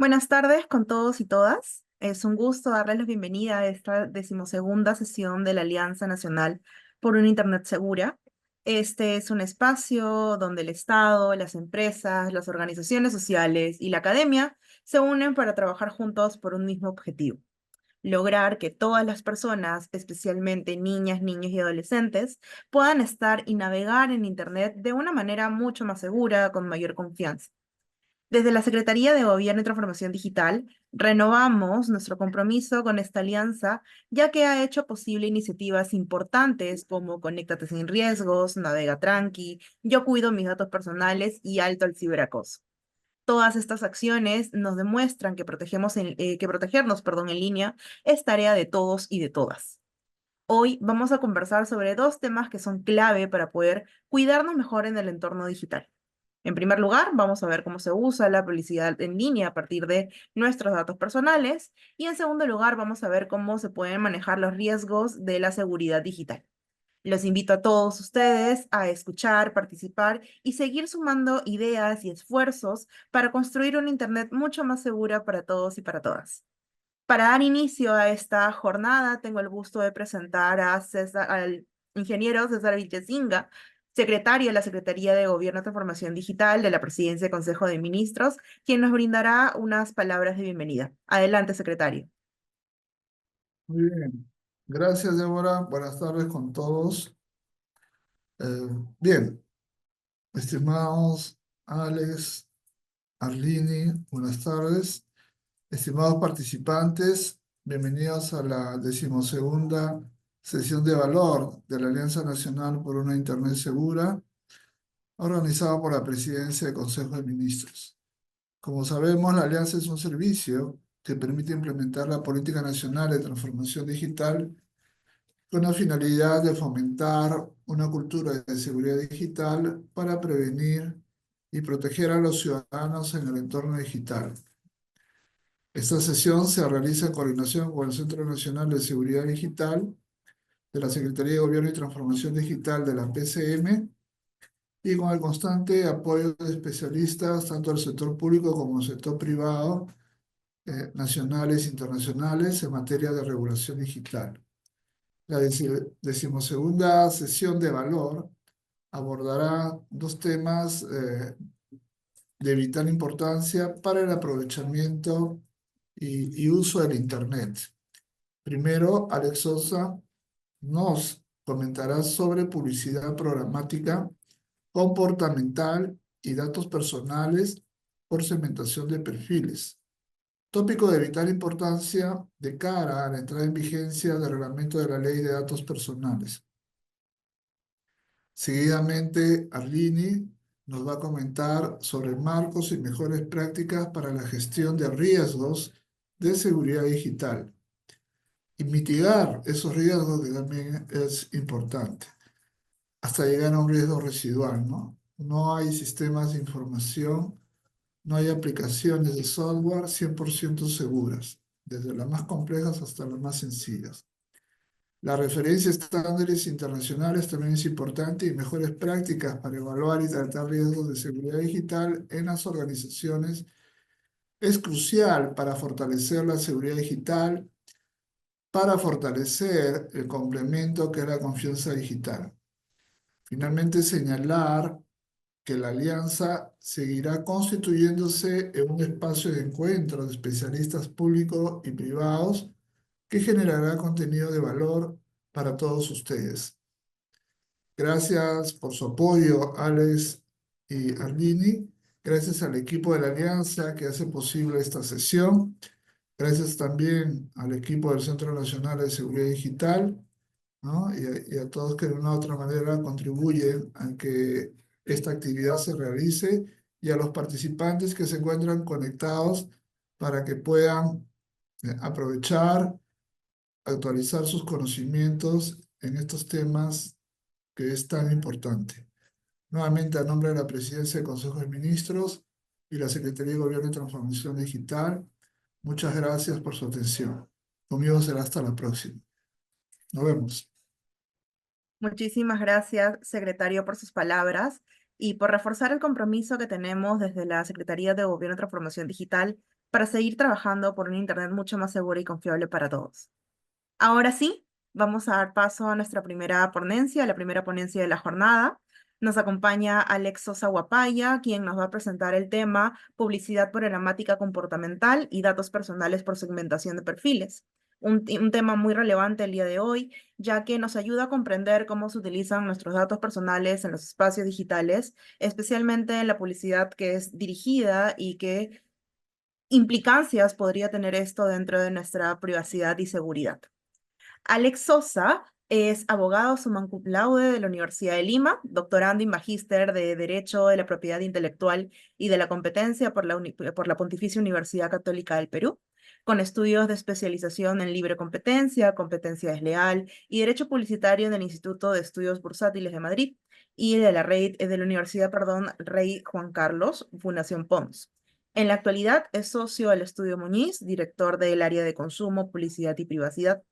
Buenas tardes con todos y todas. Es un gusto darles la bienvenida a esta decimosegunda sesión de la Alianza Nacional por una Internet Segura. Este es un espacio donde el Estado, las empresas, las organizaciones sociales y la academia se unen para trabajar juntos por un mismo objetivo: lograr que todas las personas, especialmente niñas, niños y adolescentes, puedan estar y navegar en Internet de una manera mucho más segura, con mayor confianza. Desde la Secretaría de Gobierno y Transformación Digital, renovamos nuestro compromiso con esta alianza, ya que ha hecho posible iniciativas importantes como Conéctate sin riesgos, Navega Tranqui, Yo cuido mis datos personales y Alto al ciberacoso. Todas estas acciones nos demuestran que que protegernos, en línea es tarea de todos y de todas. Hoy vamos a conversar sobre dos temas que son clave para poder cuidarnos mejor en el entorno digital. En primer lugar, vamos a ver cómo se usa la publicidad en línea a partir de nuestros datos personales. Y en segundo lugar, vamos a ver cómo se pueden manejar los riesgos de la seguridad digital. Los invito a todos ustedes a escuchar, participar y seguir sumando ideas y esfuerzos para construir una Internet mucho más segura para todos y para todas. Para dar inicio a esta jornada, tengo el gusto de presentar al ingeniero César Vilchesinga, secretario de la Secretaría de Gobierno y Transformación Digital de la Presidencia del Consejo de Ministros, quien nos brindará unas palabras de bienvenida. Adelante, secretario. Muy bien, gracias Débora, buenas tardes con todos. Eh, Bien, estimados Alex, Arlini, buenas tardes. Estimados participantes, bienvenidos a la decimosegunda sesión de valor de la Alianza Nacional por una Internet Segura, organizada por la Presidencia del Consejo de Ministros. Como sabemos, la Alianza es un servicio que permite implementar la Política Nacional de Transformación Digital con la finalidad de fomentar una cultura de seguridad digital para prevenir y proteger a los ciudadanos en el entorno digital. Esta sesión se realiza en coordinación con el Centro Nacional de Seguridad Digital de la Secretaría de Gobierno y Transformación Digital de la PCM y con el constante apoyo de especialistas tanto del sector público como del sector privado, nacionales e internacionales en materia de regulación digital. La decimosegunda sesión de valor abordará dos temas de vital importancia para el aprovechamiento y uso del Internet. Primero, Alex Sosa nos comentará sobre publicidad programática, comportamental y datos personales por segmentación de perfiles. Tópico de vital importancia de cara a la entrada en vigencia del reglamento de la Ley de Datos Personales. Seguidamente, Arlini nos va a comentar sobre marcos y mejores prácticas para la gestión de riesgos de seguridad digital y mitigar esos riesgos, que también es importante, hasta llegar a un riesgo residual, ¿no? No hay sistemas de información, no hay aplicaciones de software 100% seguras, desde las más complejas hasta las más sencillas. La referencia a estándares internacionales también es importante y mejores prácticas para evaluar y tratar riesgos de seguridad digital en las organizaciones es crucial para fortalecer la seguridad digital, para fortalecer el complemento que es la confianza digital. Finalmente, señalar que la alianza seguirá constituyéndose en un espacio de encuentro de especialistas públicos y privados que generará contenido de valor para todos ustedes. Gracias por su apoyo, Alex y Ardini. Gracias al equipo de la Alianza que hace posible esta sesión. Gracias también al equipo del Centro Nacional de Seguridad Digital, ¿no? Y a todos que de una u otra manera contribuyen a que esta actividad se realice y a los participantes que se encuentran conectados para que puedan aprovechar, actualizar sus conocimientos en estos temas que es tan importante. Nuevamente, a nombre de la Presidencia del Consejo de Ministros y la Secretaría de Gobierno y Transformación Digital, muchas gracias por su atención. Conmigo será hasta la próxima. Nos vemos. Muchísimas gracias, secretario, por sus palabras y por reforzar el compromiso que tenemos desde la Secretaría de Gobierno y Transformación Digital para seguir trabajando por un Internet mucho más seguro y confiable para todos. Ahora sí, vamos a dar paso a nuestra primera ponencia, la primera ponencia de la jornada. Nos acompaña Alex Sosa Guapaya, quien nos va a presentar el tema Publicidad programática comportamental y datos personales por segmentación de perfiles. Un tema muy relevante el día de hoy, ya que nos ayuda a comprender cómo se utilizan nuestros datos personales en los espacios digitales, especialmente en la publicidad que es dirigida y qué implicancias podría tener esto dentro de nuestra privacidad y seguridad. Alex Sosa es abogado summa cum laude de la Universidad de Lima, doctorando y magíster de Derecho de la Propiedad Intelectual y de la Competencia por la Pontificia Universidad Católica del Perú, con estudios de especialización en libre competencia, competencia desleal y derecho publicitario en el Instituto de Estudios Bursátiles de Madrid y de la Universidad, perdón, Rey Juan Carlos, Fundación Pons. En la actualidad es socio del Estudio Muñiz, director del área de consumo, publicidad y privacidad.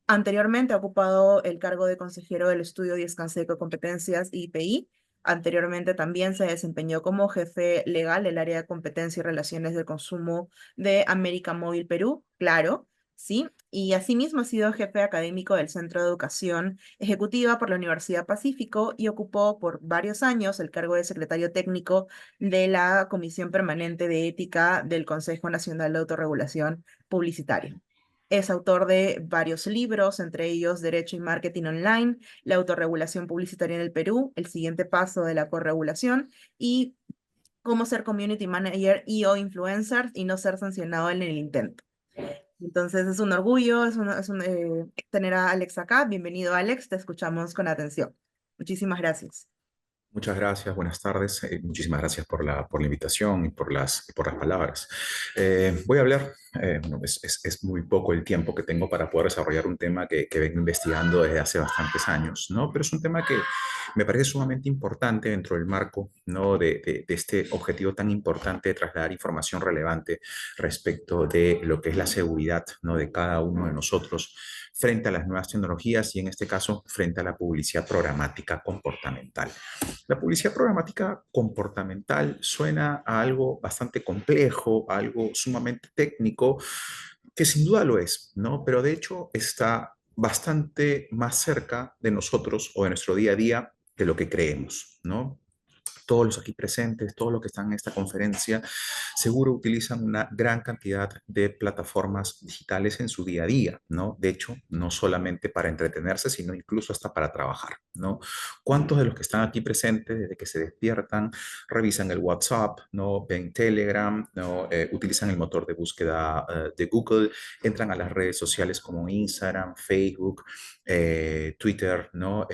Anteriormente ha ocupado el cargo de consejero del estudio Diez Canseco Competencias IPI. Anteriormente también se desempeñó como jefe legal del área de competencia y relaciones del consumo de América Móvil Perú, claro, sí. Y asimismo ha sido jefe académico del Centro de Educación Ejecutiva por la Universidad Pacífico y ocupó por varios años el cargo de secretario técnico de la Comisión Permanente de Ética del Consejo Nacional de Autorregulación Publicitaria. Es autor de varios libros, entre ellos Derecho y Marketing Online, La autorregulación publicitaria en el Perú, El siguiente paso de la corregulación y Cómo ser community manager y o influencer y no ser sancionado en el intento. Entonces es un orgullo, tener a Alex acá. Bienvenido, Alex, te escuchamos con atención. Muchísimas gracias. Muchas gracias, buenas tardes. Muchísimas gracias por la invitación y por las palabras. Voy a hablar, bueno, es muy poco el tiempo que tengo para poder desarrollar un tema que vengo investigando desde hace bastantes años, ¿no? Pero es un tema que me parece sumamente importante dentro del marco, ¿no? de este objetivo tan importante de trasladar información relevante respecto de lo que es la seguridad, ¿no? de cada uno de nosotros frente a las nuevas tecnologías y en este caso frente a la publicidad programática comportamental. La publicidad programática comportamental suena a algo bastante complejo, a algo sumamente técnico, que sin duda lo es, ¿no? Pero de hecho está bastante más cerca de nosotros o de nuestro día a día de lo que creemos, ¿no? Todos los aquí presentes, todos los que están en esta conferencia, seguro utilizan una gran cantidad de plataformas digitales en su día a día, ¿no? De hecho, no solamente para entretenerse, sino incluso hasta para trabajar, ¿no? ¿Cuántos de los que están aquí presentes, desde que se despiertan, revisan el WhatsApp, ¿no? Ven Telegram, ¿no? Utilizan el motor de búsqueda de Google, entran a las redes sociales como Instagram, Facebook, Twitter, ¿no?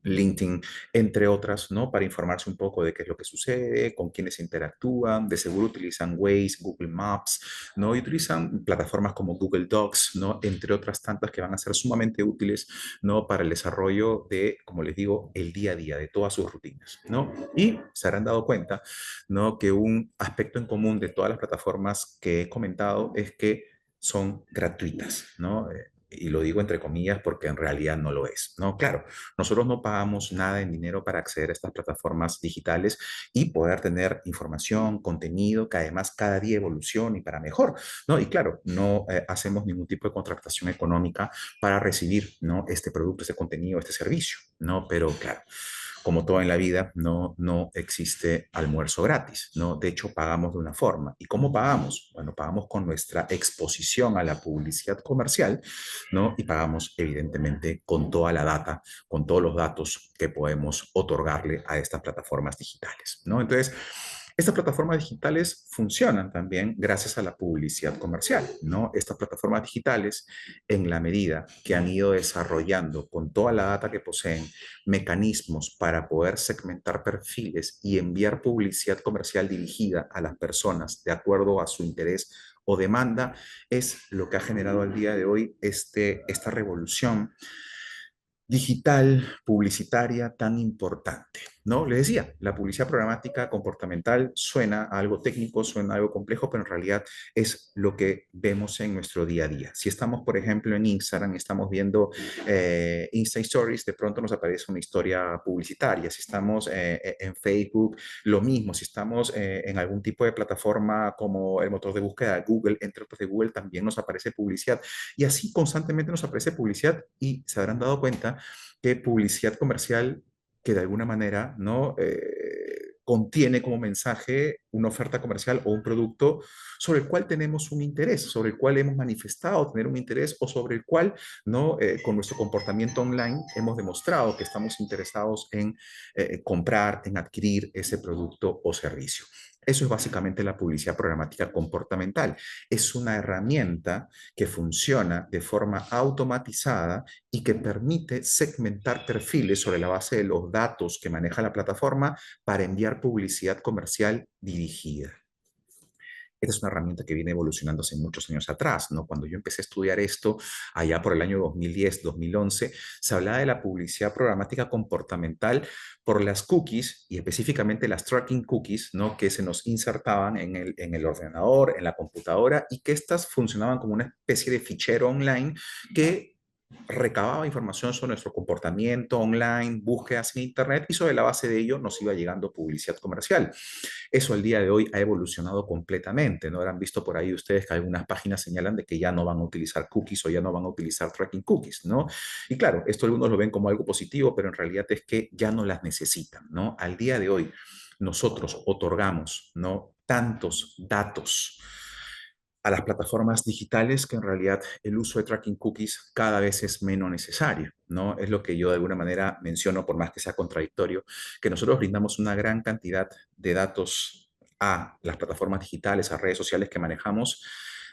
LinkedIn, entre otras, ¿no? Para informarse un poco de qué es lo que sucede, con quiénes interactúan, de seguro utilizan Waze, Google Maps, ¿no? Y utilizan plataformas como Google Docs, ¿no? Entre otras tantas que van a ser sumamente útiles, ¿no? Para el desarrollo de, como les digo, el día a día, de todas sus rutinas, ¿no? Y se habrán dado cuenta, ¿no? Que un aspecto en común de todas las plataformas que he comentado es que son gratuitas, ¿no? Y lo digo entre comillas porque en realidad no lo es, ¿no? Claro, nosotros no pagamos nada en dinero para acceder a estas plataformas digitales y poder tener información, contenido que además cada día evoluciona y para mejor, ¿no? Y claro, no hacemos ningún tipo de contratación económica para recibir, ¿no? Este producto, este contenido, este servicio, ¿no? Pero claro, como todo en la vida, no existe almuerzo gratis, ¿no? De hecho, pagamos de una forma. ¿Y cómo pagamos? Bueno, pagamos con nuestra exposición a la publicidad comercial, ¿no? Y pagamos, evidentemente, con toda la data, con todos los datos que podemos otorgarle a estas plataformas digitales, ¿no? Entonces, estas plataformas digitales funcionan también gracias a la publicidad comercial, ¿no? Estas plataformas digitales, en la medida que han ido desarrollando con toda la data que poseen mecanismos para poder segmentar perfiles y enviar publicidad comercial dirigida a las personas de acuerdo a su interés o demanda, es lo que ha generado al día de hoy esta revolución digital, publicitaria tan importante. ¿no? Les decía, la publicidad programática comportamental suena a algo técnico, suena a algo complejo, pero en realidad es lo que vemos en nuestro día a día. Si estamos, por ejemplo, en Instagram, estamos viendo Insta Stories, de pronto nos aparece una historia publicitaria. Si estamos en Facebook, lo mismo. Si estamos en algún tipo de plataforma como el motor de búsqueda de Google, entre otros de Google, también nos aparece publicidad. Y así constantemente nos aparece publicidad y se habrán dado cuenta que publicidad comercial que de alguna manera no contiene como mensaje una oferta comercial o un producto sobre el cual tenemos un interés, sobre el cual hemos manifestado tener un interés o sobre el cual no con nuestro comportamiento online hemos demostrado que estamos interesados en comprar, en adquirir ese producto o servicio. Eso es básicamente la publicidad programática comportamental. Es una herramienta que funciona de forma automatizada y que permite segmentar perfiles sobre la base de los datos que maneja la plataforma para enviar publicidad comercial dirigida. Esta es una herramienta que viene evolucionando hace muchos años atrás, ¿no? Cuando yo empecé a estudiar esto, allá por el año 2010, 2011, se hablaba de la publicidad programática comportamental por las cookies y específicamente las tracking cookies, ¿no? Que se nos insertaban en el ordenador, en la computadora y que estas funcionaban como una especie de fichero online que recababa información sobre nuestro comportamiento online, búsquedas en Internet y sobre la base de ello nos iba llegando publicidad comercial. Eso al día de hoy ha evolucionado completamente, ¿no? Habrán visto por ahí ustedes que algunas páginas señalan de que ya no van a utilizar cookies o ya no van a utilizar tracking cookies, ¿no? Y claro, esto algunos lo ven como algo positivo, pero en realidad es que ya no las necesitan, ¿no? Al día de hoy nosotros otorgamos, ¿no? Tantos datos a las plataformas digitales que en realidad el uso de tracking cookies cada vez es menos necesario, ¿no? Es lo que yo de alguna manera menciono, por más que sea contradictorio, que nosotros brindamos una gran cantidad de datos a las plataformas digitales, a redes sociales que manejamos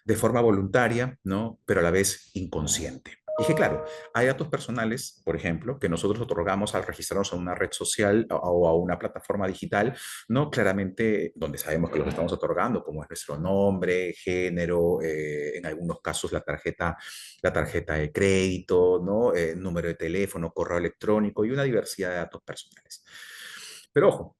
de forma voluntaria, ¿no? Pero a la vez inconsciente. Y que claro, hay datos personales, por ejemplo, que nosotros otorgamos al registrarnos a una red social o a una plataforma digital, ¿no? Claramente, donde sabemos que los estamos otorgando, como es nuestro nombre, género, en algunos casos la tarjeta de crédito, ¿no? Número de teléfono, correo electrónico y una diversidad de datos personales. Pero ojo,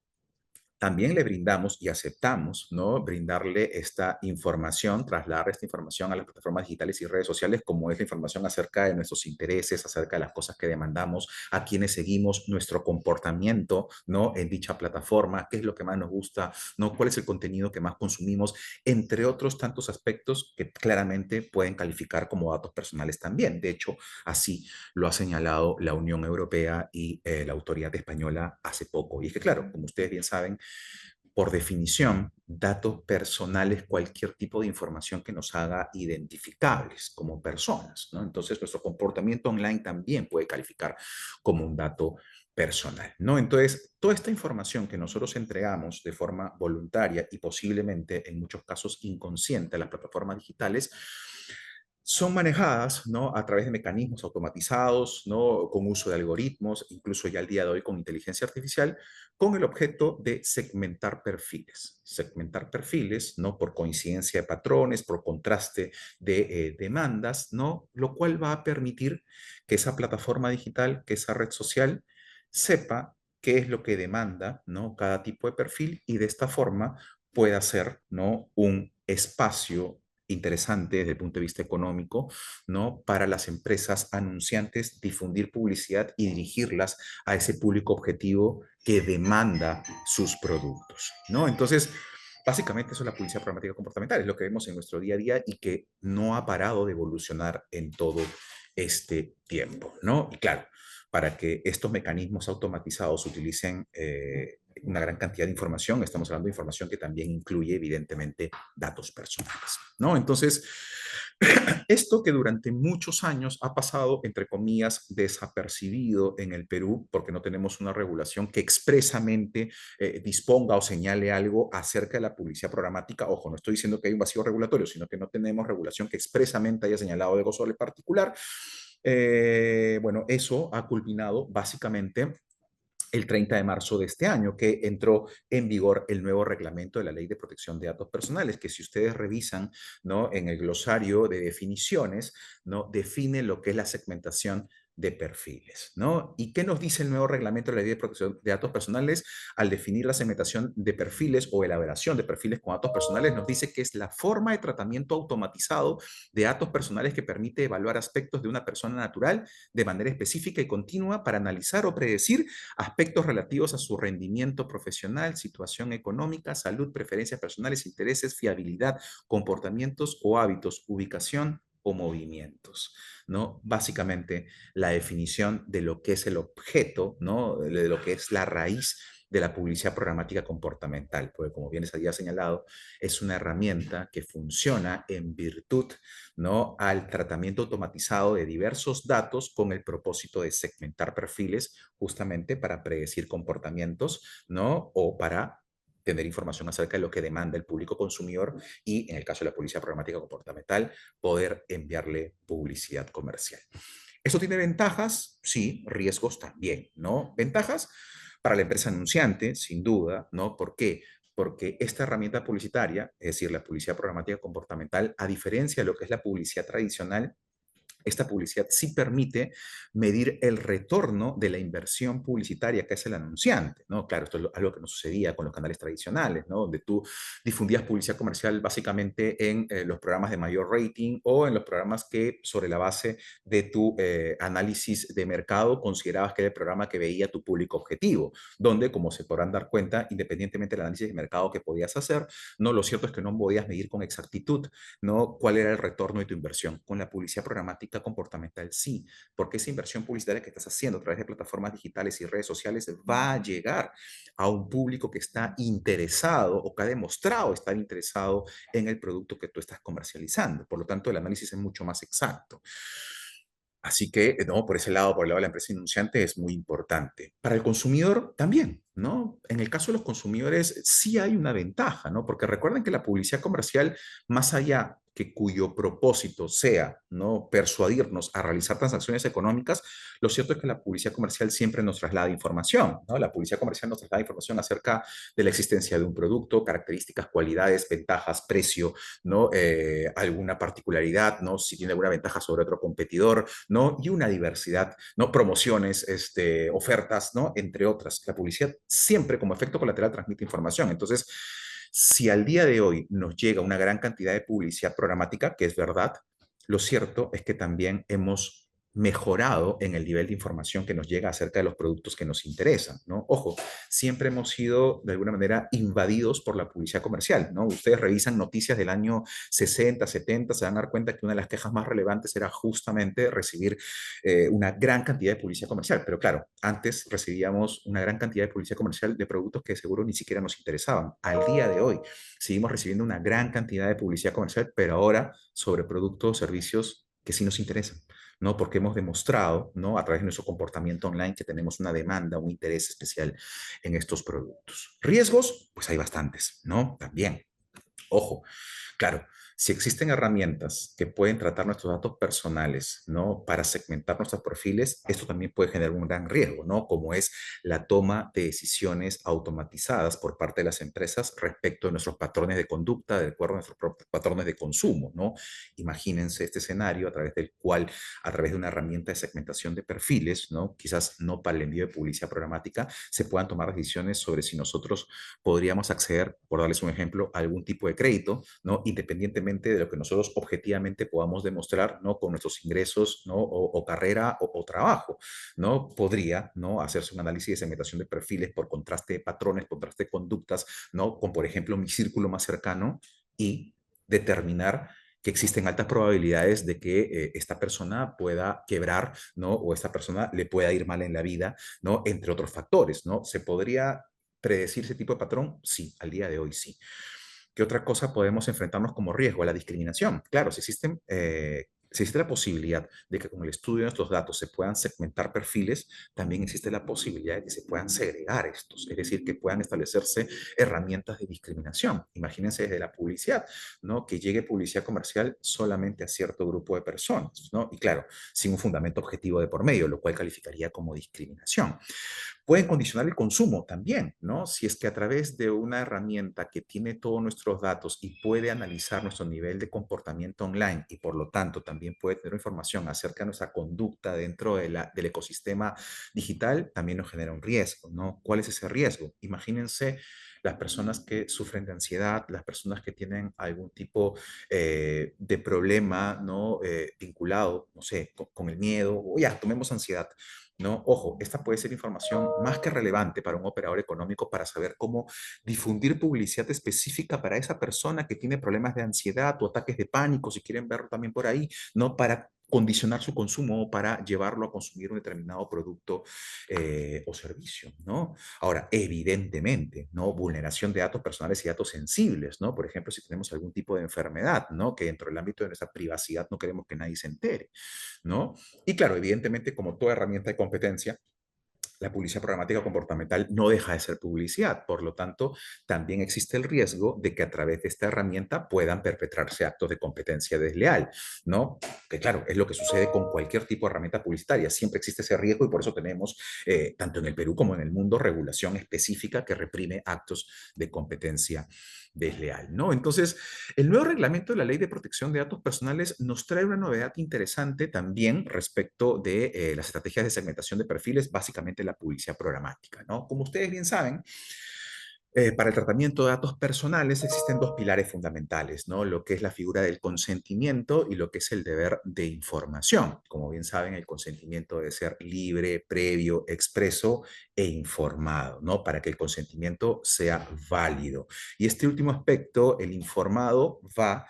también le brindamos y aceptamos, ¿no? Brindarle esta información, trasladar esta información a las plataformas digitales y redes sociales, como es la información acerca de nuestros intereses, acerca de las cosas que demandamos, a quienes seguimos, nuestro comportamiento, ¿no? En dicha plataforma, qué es lo que más nos gusta, ¿no? Cuál es el contenido que más consumimos, entre otros tantos aspectos que claramente pueden calificar como datos personales también. De hecho, así lo ha señalado la Unión Europea y la autoridad española hace poco. Y es que, claro, como ustedes bien saben, por definición, datos personales, cualquier tipo de información que nos haga identificables como personas, ¿no? Entonces, nuestro comportamiento online también puede calificar como un dato personal, ¿no? Entonces, toda esta información que nosotros entregamos de forma voluntaria y posiblemente en muchos casos inconsciente a las plataformas digitales, son manejadas, ¿no? A través de mecanismos automatizados, ¿no? Con uso de algoritmos, incluso ya al día de hoy con inteligencia artificial, con el objeto de segmentar perfiles. Segmentar perfiles, ¿no? Por coincidencia de patrones, por contraste de demandas, ¿no? Lo cual va a permitir que esa plataforma digital, que esa red social, sepa qué es lo que demanda, ¿no? Cada tipo de perfil y de esta forma pueda ser, ¿no? Un espacio interesante desde el punto de vista económico, ¿no? Para las empresas anunciantes difundir publicidad y dirigirlas a ese público objetivo que demanda sus productos, ¿no? Entonces, básicamente eso es la publicidad programática comportamental, es lo que vemos en nuestro día a día y que no ha parado de evolucionar en todo este tiempo, ¿no? Y claro, para que estos mecanismos automatizados utilicen una gran cantidad de información, estamos hablando de información que también incluye evidentemente datos personales, ¿no? Entonces, esto que durante muchos años ha pasado, entre comillas, desapercibido en el Perú, porque no tenemos una regulación que expresamente disponga o señale algo acerca de la publicidad programática. Ojo, no estoy diciendo que hay un vacío regulatorio, sino que no tenemos regulación que expresamente haya señalado algo sobre el particular. Bueno, eso ha culminado básicamente el 30 de marzo de este año, que entró en vigor el nuevo reglamento de la Ley de Protección de Datos Personales, que si ustedes revisan, ¿no? En el glosario de definiciones, ¿no? Define lo que es la segmentación de perfiles, ¿no? ¿Y qué nos dice el nuevo reglamento de la Ley de Protección de Datos Personales al definir la segmentación de perfiles o elaboración de perfiles con datos personales? Nos dice que es la forma de tratamiento automatizado de datos personales que permite evaluar aspectos de una persona natural de manera específica y continua para analizar o predecir aspectos relativos a su rendimiento profesional, situación económica, salud, preferencias personales, intereses, fiabilidad, comportamientos o hábitos, ubicación o movimientos, ¿no? Básicamente la definición de lo que es el objeto, ¿no? De lo que es la raíz de la publicidad programática comportamental, porque como bien les había señalado, es una herramienta que funciona en virtud, ¿no?, al tratamiento automatizado de diversos datos con el propósito de segmentar perfiles justamente para predecir comportamientos, ¿no?, o para tener información acerca de lo que demanda el público consumidor y, en el caso de la publicidad programática comportamental, poder enviarle publicidad comercial. ¿Eso tiene ventajas? Sí, riesgos también, ¿no? Ventajas para la empresa anunciante, sin duda, ¿no? ¿Por qué? Porque esta herramienta publicitaria, es decir, la publicidad programática comportamental, a diferencia de lo que es la publicidad tradicional, esta publicidad sí permite medir el retorno de la inversión publicitaria que hace el anunciante, ¿no? Claro, esto es algo que no sucedía con los canales tradicionales, ¿no? Donde tú difundías publicidad comercial básicamente en los programas de mayor rating o en los programas que sobre la base de tu análisis de mercado considerabas que era el programa que veía tu público objetivo, donde, como se podrán dar cuenta, independientemente del análisis de mercado que podías hacer, no, lo cierto es que no podías medir con exactitud, ¿no?, cuál era el retorno de tu inversión. Con la publicidad programática comportamental sí, porque esa inversión publicitaria que estás haciendo a través de plataformas digitales y redes sociales va a llegar a un público que está interesado o que ha demostrado estar interesado en el producto que tú estás comercializando. Por lo tanto, el análisis es mucho más exacto. Así que, no, por ese lado, por el lado de la empresa anunciante es muy importante. Para el consumidor también, ¿no? En el caso de los consumidores sí hay una ventaja, ¿no? Porque recuerden que la publicidad comercial, más allá que cuyo propósito sea, ¿no?, persuadirnos a realizar transacciones económicas, lo cierto es que la publicidad comercial siempre nos traslada información, ¿no? La publicidad comercial nos traslada información acerca de la existencia de un producto, características, cualidades, ventajas, precio, ¿no? Alguna particularidad, ¿no? Si tiene alguna ventaja sobre otro competidor, ¿no? Y una diversidad, ¿no? Promociones, ofertas, ¿no? Entre otras. La publicidad siempre como efecto colateral transmite información. Entonces, si al día de hoy nos llega una gran cantidad de publicidad programática, que es verdad, lo cierto es que también hemos mejorado en el nivel de información que nos llega acerca de los productos que nos interesan, ¿no? Ojo, siempre hemos sido de alguna manera invadidos por la publicidad comercial, ¿no? Ustedes revisan noticias del año 60, 70, se van a dar cuenta que una de las quejas más relevantes era justamente recibir una gran cantidad de publicidad comercial. Pero claro, antes recibíamos una gran cantidad de publicidad comercial de productos que seguro ni siquiera nos interesaban. Al día de hoy seguimos recibiendo una gran cantidad de publicidad comercial, pero ahora sobre productos o servicios que sí nos interesan, ¿no? Porque hemos demostrado, ¿no?, a través de nuestro comportamiento online que tenemos una demanda, un interés especial en estos productos. Riesgos, pues hay bastantes, ¿no? También. Ojo, claro, si existen herramientas que pueden tratar nuestros datos personales, ¿no?, para segmentar nuestros perfiles, esto también puede generar un gran riesgo, ¿no?, como es la toma de decisiones automatizadas por parte de las empresas respecto de nuestros patrones de conducta, de acuerdo a nuestros propios patrones de consumo, ¿no? Imagínense este escenario a través del cual, a través de una herramienta de segmentación de perfiles, ¿no?, quizás no para el envío de publicidad programática, se puedan tomar decisiones sobre si nosotros podríamos acceder, por darles un ejemplo, a algún tipo de crédito, ¿no?, independientemente de lo que nosotros objetivamente podamos demostrar, ¿no?, con nuestros ingresos, ¿no?, o carrera o trabajo, ¿no? Podría, ¿no?, hacerse un análisis de segmentación de perfiles por contraste de patrones, contraste de conductas, ¿no?, con, por ejemplo, mi círculo más cercano y determinar que existen altas probabilidades de que esta persona pueda quebrar, ¿no?, o esta persona le pueda ir mal en la vida, ¿no?, entre otros factores, ¿no? ¿Se podría predecir ese tipo de patrón? Sí, al día de hoy sí. ¿Qué otra cosa podemos enfrentarnos como riesgo? A la discriminación. Claro, si existe la posibilidad de que con el estudio de nuestros datos se puedan segmentar perfiles, también existe la posibilidad de que se puedan segregar estos, es decir, que puedan establecerse herramientas de discriminación. Imagínense desde la publicidad, ¿no?, que llegue publicidad comercial solamente a cierto grupo de personas, ¿no? Y claro, sin un fundamento objetivo de por medio, lo cual calificaría como discriminación. Pueden condicionar el consumo también, ¿no? Si es que a través de una herramienta que tiene todos nuestros datos y puede analizar nuestro nivel de comportamiento online y por lo tanto también puede tener información acerca de nuestra conducta dentro del ecosistema digital, también nos genera un riesgo, ¿no? ¿Cuál es ese riesgo? Imagínense las personas que sufren de ansiedad, las personas que tienen algún tipo de problema, ¿no? Vinculado, no sé, con el miedo, o ya, tomemos ansiedad. ¿No? Ojo, esta puede ser información más que relevante para un operador económico para saber cómo difundir publicidad específica para esa persona que tiene problemas de ansiedad o ataques de pánico, si quieren verlo también por ahí, ¿no? Para condicionar su consumo o para llevarlo a consumir un determinado producto o servicio, ¿no? Ahora, evidentemente, ¿no? Vulneración de datos personales y datos sensibles, ¿no? Por ejemplo, si tenemos algún tipo de enfermedad, ¿no? Que dentro del ámbito de nuestra privacidad no queremos que nadie se entere, ¿no? Y claro, evidentemente, como toda herramienta de competencia, la publicidad programática comportamental no deja de ser publicidad. Por lo tanto, también existe el riesgo de que a través de esta herramienta puedan perpetrarse actos de competencia desleal, ¿no? Que claro, es lo que sucede con cualquier tipo de herramienta publicitaria. Siempre existe ese riesgo y por eso tenemos, tanto en el Perú como en el mundo, regulación específica que reprime actos de competencia desleal, ¿no? Entonces, el nuevo reglamento de la Ley de Protección de Datos Personales nos trae una novedad interesante también respecto de las estrategias de segmentación de perfiles, básicamente la publicidad programática, ¿no? Como ustedes bien saben, para el tratamiento de datos personales existen dos pilares fundamentales, ¿no? Lo que es la figura del consentimiento y lo que es el deber de información. Como bien saben, el consentimiento debe ser libre, previo, expreso e informado, ¿no? Para que el consentimiento sea válido. Y este último aspecto, el informado, va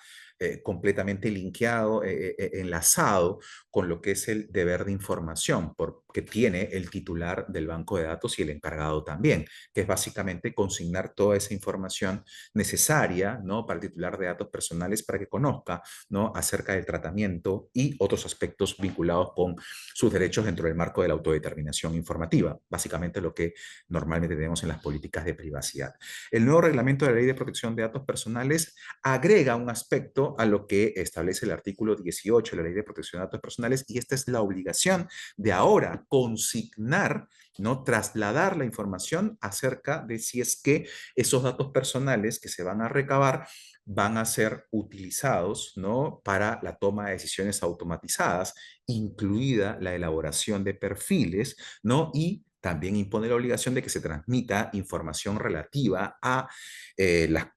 completamente linkeado, enlazado con lo que es el deber de información, porque tiene el titular del banco de datos y el encargado también, que es básicamente consignar toda esa información necesaria, ¿no? Para el titular de datos personales para que conozca, ¿no? Acerca del tratamiento y otros aspectos vinculados con sus derechos dentro del marco de la autodeterminación informativa, básicamente lo que normalmente tenemos en las políticas de privacidad. El nuevo reglamento de la Ley de Protección de Datos Personales agrega un aspecto a lo que establece el artículo 18 de la Ley de Protección de Datos Personales y esta es la obligación de ahora consignar, ¿no? Trasladar la información acerca de si es que esos datos personales que se van a recabar van a ser utilizados, ¿no? Para la toma de decisiones automatizadas, incluida la elaboración de perfiles, ¿no? Y también impone la obligación de que se transmita información relativa a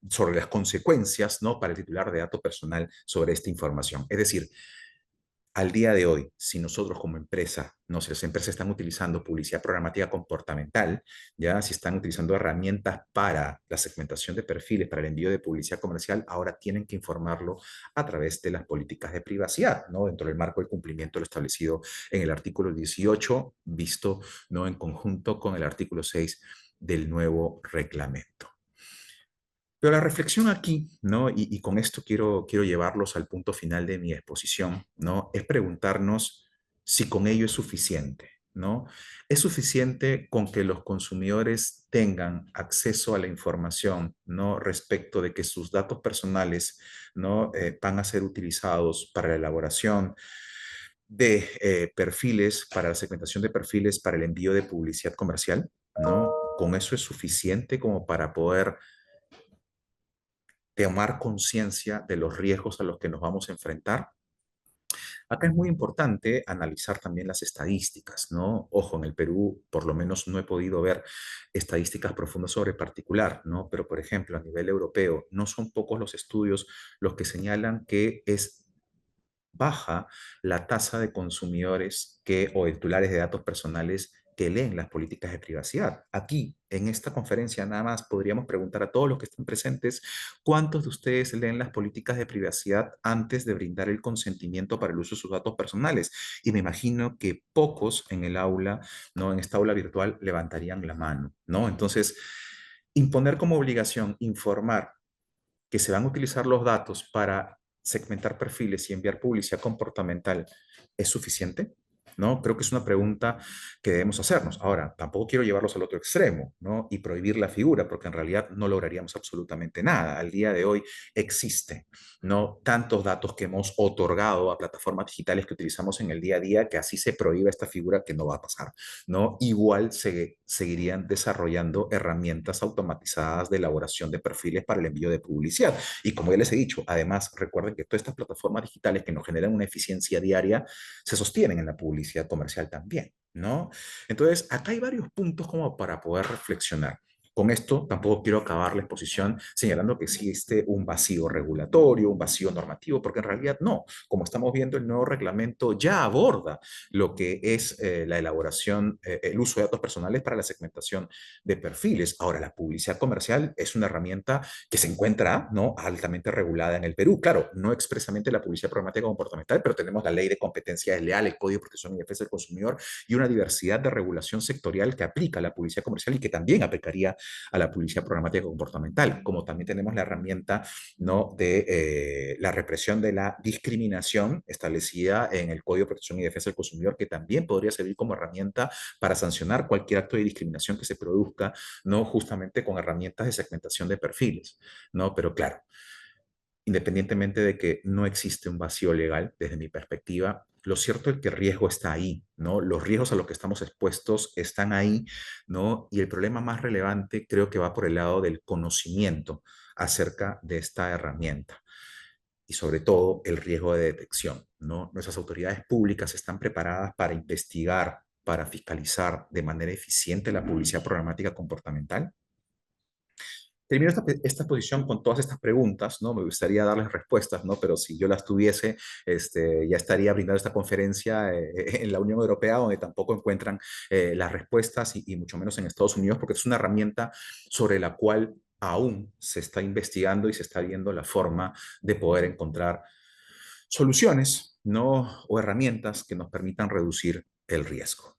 sobre las consecuencias, ¿no? Para el titular de datos personal sobre esta información. Es decir, al día de hoy, si nosotros como empresa, no sé, las empresas están utilizando publicidad programática comportamental, ya si están utilizando herramientas para la segmentación de perfiles, para el envío de publicidad comercial, ahora tienen que informarlo a través de las políticas de privacidad, ¿no? Dentro del marco del cumplimiento de lo establecido en el artículo 18, visto, ¿no? En conjunto con el artículo 6 del nuevo reglamento. Pero la reflexión aquí, ¿no? Y con esto quiero llevarlos al punto final de mi exposición, ¿no? Es preguntarnos si con ello es suficiente, ¿no? ¿Es suficiente con que los consumidores tengan acceso a la información, ¿no? Respecto de que sus datos personales, ¿no? Van a ser utilizados para la elaboración de perfiles, para la segmentación de perfiles, para el envío de publicidad comercial, ¿no? ¿Con eso es suficiente como para poder tomar conciencia de los riesgos a los que nos vamos a enfrentar? Acá es muy importante analizar también las estadísticas, ¿no? Ojo, en el Perú por lo menos no he podido ver estadísticas profundas sobre particular, ¿no? Pero por ejemplo, a nivel europeo, no son pocos los estudios los que señalan que es baja la tasa de consumidores o de titulares de datos personales que leen las políticas de privacidad. Aquí, en esta conferencia, nada más podríamos preguntar a todos los que estén presentes, ¿cuántos de ustedes leen las políticas de privacidad antes de brindar el consentimiento para el uso de sus datos personales? Y me imagino que pocos en el aula, ¿no? En esta aula virtual, levantarían la mano, ¿no? Entonces, imponer como obligación informar que se van a utilizar los datos para segmentar perfiles y enviar publicidad comportamental, ¿es suficiente? ¿no? Creo que es una pregunta que debemos hacernos. Ahora, tampoco quiero llevarlos al otro extremo, ¿no? Y prohibir la figura, porque en realidad no lograríamos absolutamente nada. Al día de hoy existe, ¿no? Tantos datos que hemos otorgado a plataformas digitales que utilizamos en el día a día, que así se prohíba esta figura, que no va a pasar, ¿no? Igual seguirían desarrollando herramientas automatizadas de elaboración de perfiles para el envío de publicidad. Y como ya les he dicho, además, recuerden que todas estas plataformas digitales que nos generan una eficiencia diaria se sostienen en la publicidad comercial también, ¿no? Entonces, acá hay varios puntos como para poder reflexionar. Con esto tampoco quiero acabar la exposición señalando que existe un vacío regulatorio, un vacío normativo, porque en realidad no. Como estamos viendo, el nuevo reglamento ya aborda lo que es la elaboración, el uso de datos personales para la segmentación de perfiles. Ahora, la publicidad comercial es una herramienta que se encuentra, ¿no?, altamente regulada en el Perú. Claro, no expresamente la publicidad programática comportamental, pero tenemos la ley de competencia desleal, el Código de Protección y Defensa del Consumidor y una diversidad de regulación sectorial que aplica a la publicidad comercial y que también aplicaría a la publicidad programática comportamental, como también tenemos la herramienta, ¿no?, de la represión de la discriminación establecida en el Código de Protección y Defensa del Consumidor, que también podría servir como herramienta para sancionar cualquier acto de discriminación que se produzca, ¿no?, justamente con herramientas de segmentación de perfiles, ¿no? Pero claro, independientemente de que no existe un vacío legal, desde mi perspectiva, lo cierto es que el riesgo está ahí, ¿no? Los riesgos a los que estamos expuestos están ahí, ¿no? Y el problema más relevante creo que va por el lado del conocimiento acerca de esta herramienta y sobre todo el riesgo de detección, ¿no? Nuestras autoridades públicas están preparadas para investigar, para fiscalizar de manera eficiente la publicidad programática comportamental. Termino esta exposición con todas estas preguntas, ¿no? Me gustaría darles respuestas, ¿no? Pero si yo las tuviese, ya estaría brindando esta conferencia en la Unión Europea, donde tampoco encuentran las respuestas y mucho menos en Estados Unidos, porque es una herramienta sobre la cual aún se está investigando y se está viendo la forma de poder encontrar soluciones, ¿no? O herramientas que nos permitan reducir el riesgo.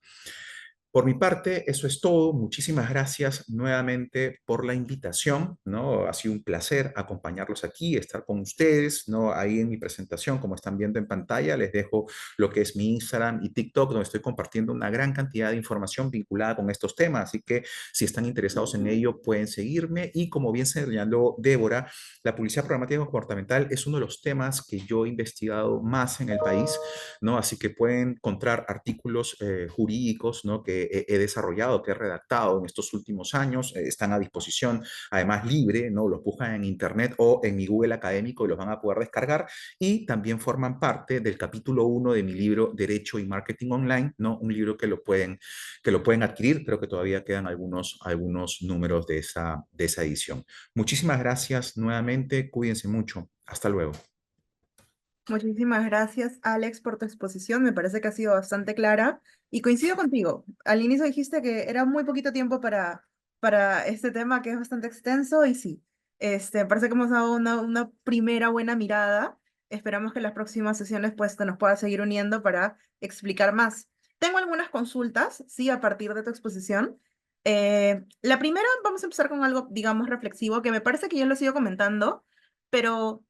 Por mi parte, eso es todo. Muchísimas gracias nuevamente por la invitación, ¿no? Ha sido un placer acompañarlos aquí, estar con ustedes, ¿no? Ahí en mi presentación, como están viendo en pantalla, les dejo lo que es mi Instagram y TikTok, donde estoy compartiendo una gran cantidad de información vinculada con estos temas. Así que si están interesados en ello, pueden seguirme. Y como bien señaló Débora, la publicidad programática comportamental es uno de los temas que yo he investigado más en el país, ¿no? Así que pueden encontrar artículos jurídicos, ¿no?, que he desarrollado, que he redactado en estos últimos años. Están a disposición, además libre, ¿no? Los buscan en internet o en mi Google académico y los van a poder descargar. Y también forman parte del capítulo 1 de mi libro Derecho y Marketing Online, ¿no? Un libro que lo pueden adquirir. Creo que todavía quedan algunos números de esa edición. Muchísimas gracias nuevamente. Cuídense mucho. Hasta luego. Muchísimas gracias, Alex, por tu exposición. Me parece que ha sido bastante clara y coincido contigo. Al inicio dijiste que era muy poquito tiempo para este tema que es bastante extenso y sí, me parece que hemos dado una primera buena mirada. Esperamos que en las próximas sesiones pues, te nos puedas seguir uniendo para explicar más. Tengo algunas consultas, sí, a partir de tu exposición. La primera, vamos a empezar con algo, digamos, reflexivo, que me parece que ya lo he ido comentando, pero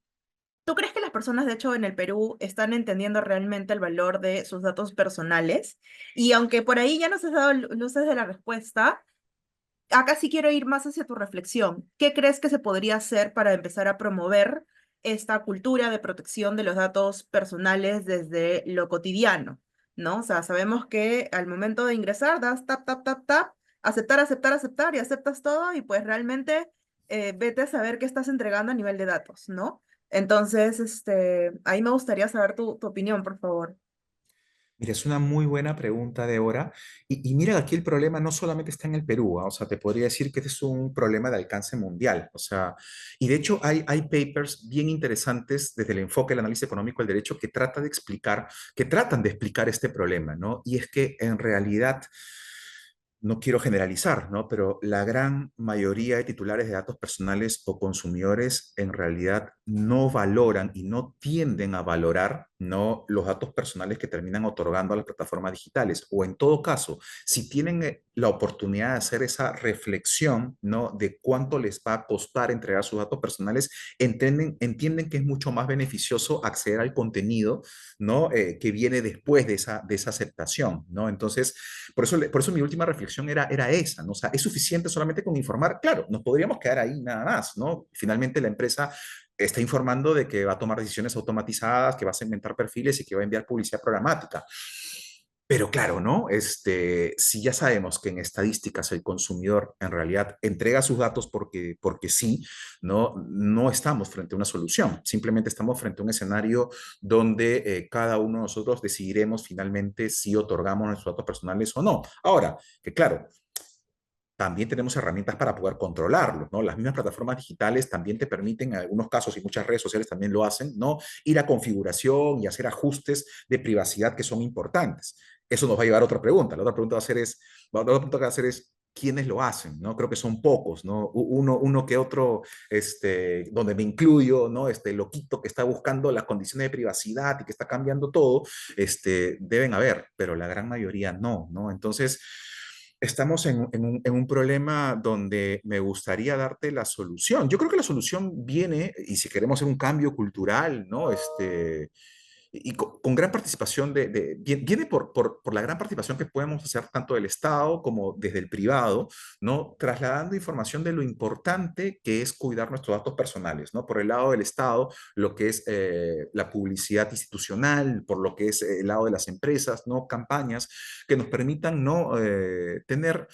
¿tú crees que las personas, de hecho, en el Perú están entendiendo realmente el valor de sus datos personales? Y aunque por ahí ya nos has dado luces de la respuesta, acá sí quiero ir más hacia tu reflexión. ¿Qué crees que se podría hacer para empezar a promover esta cultura de protección de los datos personales desde lo cotidiano? ¿No? O sea, sabemos que al momento de ingresar das tap, tap, tap, tap, aceptar, aceptar, aceptar y aceptas todo y pues realmente vete a saber qué estás entregando a nivel de datos, ¿no? Entonces, ahí me gustaría saber tu opinión, por favor. Mira, es una muy buena pregunta, Débora. Y mira, aquí el problema no solamente está en el Perú, ¿ah? O sea, te podría decir que este es un problema de alcance mundial. O sea, y de hecho hay papers bien interesantes desde el enfoque del análisis económico del derecho que que tratan de explicar este problema, ¿no? Y es que en realidad no quiero generalizar, ¿no? Pero la gran mayoría de titulares de datos personales o consumidores en realidad no valoran y no tienden a valorar, ¿no? Los datos personales que terminan otorgando a las plataformas digitales. O en todo caso, si tienen la oportunidad de hacer esa reflexión, ¿no? De cuánto les va a costar entregar sus datos personales, entienden que es mucho más beneficioso acceder al contenido, ¿no? Que viene después de esa aceptación, ¿no? Entonces, por eso mi última reflexión era esa, ¿no? O sea, es suficiente solamente con informar, claro, nos podríamos quedar ahí nada más, ¿no? Finalmente la empresa está informando de que va a tomar decisiones automatizadas, que va a segmentar perfiles y que va a enviar publicidad programática. Pero claro, ¿no? Si ya sabemos que en estadísticas el consumidor en realidad entrega sus datos porque sí, no estamos frente a una solución. Simplemente estamos frente a un escenario donde cada uno de nosotros decidiremos finalmente si otorgamos nuestros datos personales o no. Ahora, que claro, también tenemos herramientas para poder controlarlo, ¿no? Las mismas plataformas digitales también te permiten, en algunos casos, y muchas redes sociales también lo hacen, ¿no? Ir a configuración y hacer ajustes de privacidad que son importantes. Eso nos va a llevar a otra pregunta. La otra pregunta la otra pregunta que va a hacer es, ¿quiénes lo hacen? ¿No? Creo que son pocos, ¿no? Uno que otro, donde me incluyo, ¿no? Loquito que está buscando las condiciones de privacidad y que está cambiando todo, deben haber, pero la gran mayoría no, ¿no? Entonces, estamos en un problema donde me gustaría darte la solución. Yo creo que la solución viene, y si queremos hacer un cambio cultural, ¿no? Y con gran participación viene por la gran participación que podemos hacer tanto del Estado como desde el privado, ¿no? Trasladando información de lo importante que es cuidar nuestros datos personales, ¿no? Por el lado del Estado, lo que es la publicidad institucional, por lo que es el lado de las empresas, ¿no? Campañas que nos permitan, ¿no? Tener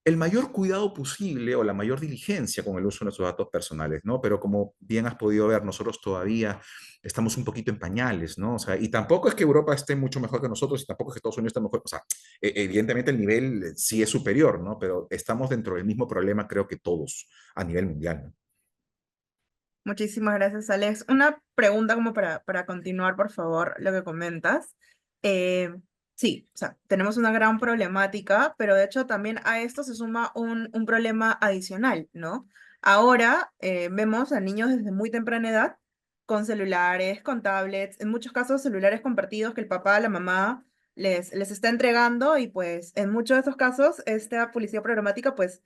el mayor cuidado posible o la mayor diligencia con el uso de nuestros datos personales, ¿no? Pero como bien has podido ver, nosotros todavía estamos un poquito en pañales, ¿no? O sea, y tampoco es que Europa esté mucho mejor que nosotros y tampoco es que Estados Unidos esté mejor. O sea, evidentemente el nivel sí es superior, ¿no? Pero estamos dentro del mismo problema, creo que todos, a nivel mundial, ¿no? Muchísimas gracias, Alex. Una pregunta como para continuar, por favor, lo que comentas. Eh, sí, o sea, tenemos una gran problemática, pero de hecho también a esto se suma un problema adicional, ¿no? Ahora vemos a niños desde muy temprana edad con celulares, con tablets, en muchos casos celulares compartidos que el papá, la mamá les está entregando y pues en muchos de estos casos esta publicidad programática pues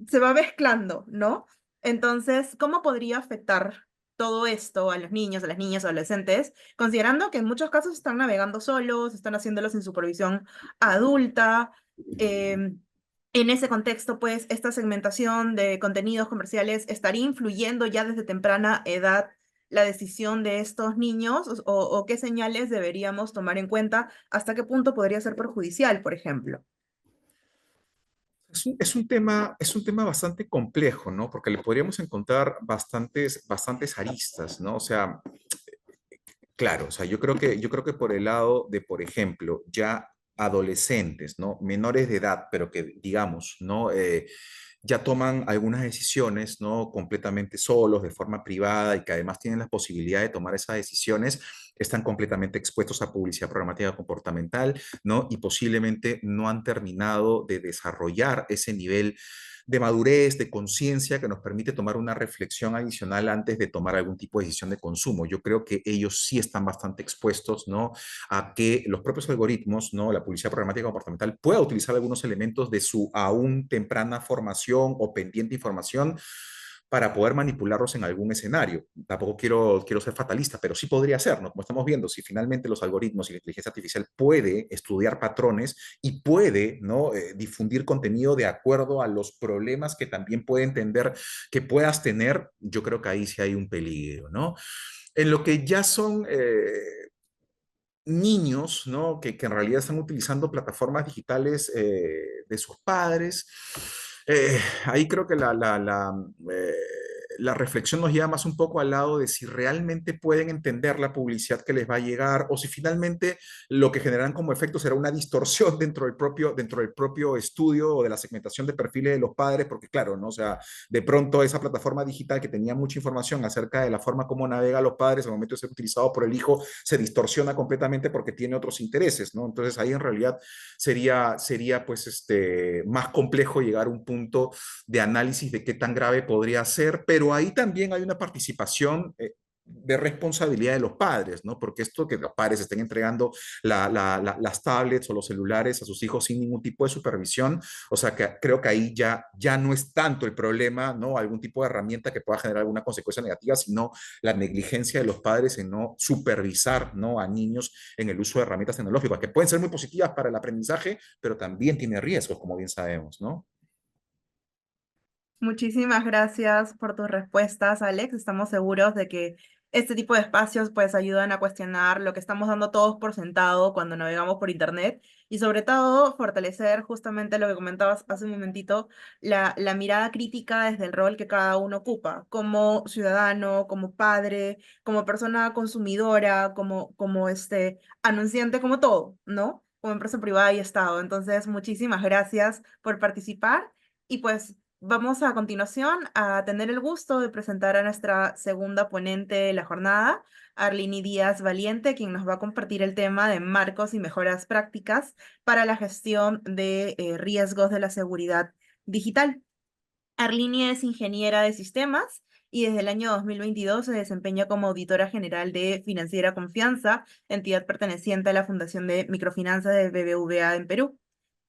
se va mezclando, ¿no? Entonces, ¿cómo podría afectar todo esto a los niños, a las niñas, adolescentes, considerando que en muchos casos están navegando solos, están haciéndolo sin supervisión adulta? En ese contexto, pues, esta segmentación de contenidos comerciales estaría influyendo ya desde temprana edad la decisión de estos niños o qué señales deberíamos tomar en cuenta, hasta qué punto podría ser perjudicial, por ejemplo. Es un tema bastante complejo, ¿no? Porque le podríamos encontrar bastantes aristas, ¿no? O sea, claro, o sea, yo creo que por el lado de, por ejemplo, ya adolescentes, ¿no? Menores de edad, pero que digamos, ¿no? Ya toman algunas decisiones, ¿no? Completamente solos, de forma privada y que además tienen la posibilidad de tomar esas decisiones, están completamente expuestos a publicidad programática comportamental, ¿no? Y posiblemente no han terminado de desarrollar ese nivel de madurez, de conciencia que nos permite tomar una reflexión adicional antes de tomar algún tipo de decisión de consumo. Yo creo que ellos sí están bastante expuestos, ¿no? A que los propios algoritmos, ¿no? La publicidad programática comportamental pueda utilizar algunos elementos de su aún temprana formación o pendiente información para poder manipularlos en algún escenario. Tampoco quiero ser fatalista, pero sí podría ser, ¿no? Como estamos viendo, si finalmente los algoritmos y la inteligencia artificial puede estudiar patrones y puede, ¿no? Difundir contenido de acuerdo a los problemas que también puede entender que puedas tener, yo creo que ahí sí hay un peligro, ¿no? En lo que ya son niños, ¿no? Que en realidad están utilizando plataformas digitales de sus padres. Ahí creo que eh, la reflexión nos lleva más un poco al lado de si realmente pueden entender la publicidad que les va a llegar o si finalmente lo que generan como efecto será una distorsión dentro del propio estudio o de la segmentación de perfiles de los padres, porque claro, ¿no? O sea, de pronto esa plataforma digital que tenía mucha información acerca de la forma como navega los padres al momento de ser utilizado por el hijo se distorsiona completamente porque tiene otros intereses, ¿no? Entonces ahí en realidad sería pues más complejo llegar a un punto de análisis de qué tan grave podría ser, pero ahí también hay una participación de responsabilidad de los padres, ¿no? Porque esto que los padres estén entregando las tablets o los celulares a sus hijos sin ningún tipo de supervisión, o sea, que creo que ahí ya no es tanto el problema, ¿no? Algún tipo de herramienta que pueda generar alguna consecuencia negativa, sino la negligencia de los padres en no supervisar, ¿no? A niños en el uso de herramientas tecnológicas, que pueden ser muy positivas para el aprendizaje, pero también tiene riesgos, como bien sabemos, ¿no? Muchísimas gracias por tus respuestas, Alex. Estamos seguros de que este tipo de espacios pues ayudan a cuestionar lo que estamos dando todos por sentado cuando navegamos por internet y sobre todo fortalecer justamente lo que comentabas hace un momentito, la mirada crítica desde el rol que cada uno ocupa, como ciudadano, como padre, como persona consumidora, como anunciante, como todo, ¿no? Como empresa privada y Estado. Entonces, muchísimas gracias por participar. Y pues vamos a continuación a tener el gusto de presentar a nuestra segunda ponente de la jornada, Arlini Díaz Valiente, quien nos va a compartir el tema de marcos y mejoras prácticas para la gestión de riesgos de la seguridad digital. Arlini es ingeniera de sistemas y desde el año 2022 se desempeña como auditora general de Financiera Confianza, entidad perteneciente a la Fundación de Microfinanzas de BBVA en Perú.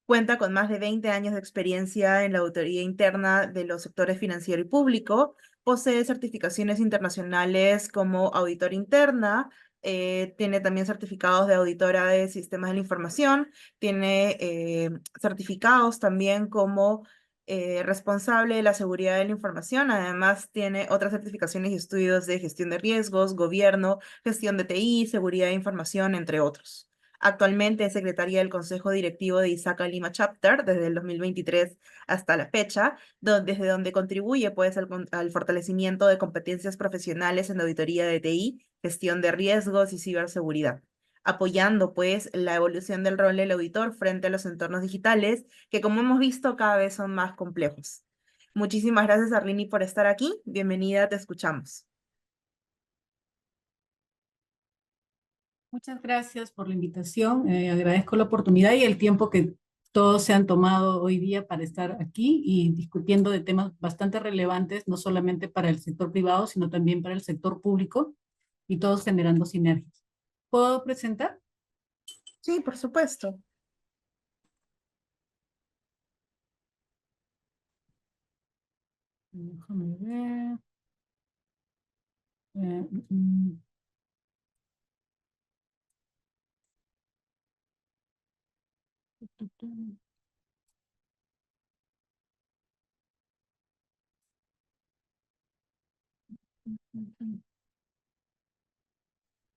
Cuenta con más de 20 años de experiencia en la auditoría interna de los sectores financiero y público. Posee certificaciones internacionales como auditora interna. Tiene también certificados de auditora de sistemas de la información. Tiene certificados también como responsable de la seguridad de la información. Además, tiene otras certificaciones y estudios de gestión de riesgos, gobierno, gestión de TI, seguridad de información, entre otros. Actualmente es secretaria del Consejo Directivo de Isaca Lima Chapter desde el 2023 hasta la fecha, desde donde contribuye pues al fortalecimiento de competencias profesionales en auditoría de TI, gestión de riesgos y ciberseguridad, apoyando pues la evolución del rol del auditor frente a los entornos digitales, que como hemos visto cada vez son más complejos. Muchísimas gracias, Arlini, por estar aquí. Bienvenida, te escuchamos. Muchas gracias por la invitación. Agradezco la oportunidad y el tiempo que todos se han tomado hoy día para estar aquí y discutiendo de temas bastante relevantes, no solamente para el sector privado, sino también para el sector público y todos generando sinergias. ¿Puedo presentar? Sí, por supuesto. Déjame ver. Eh, mm, tu, tu.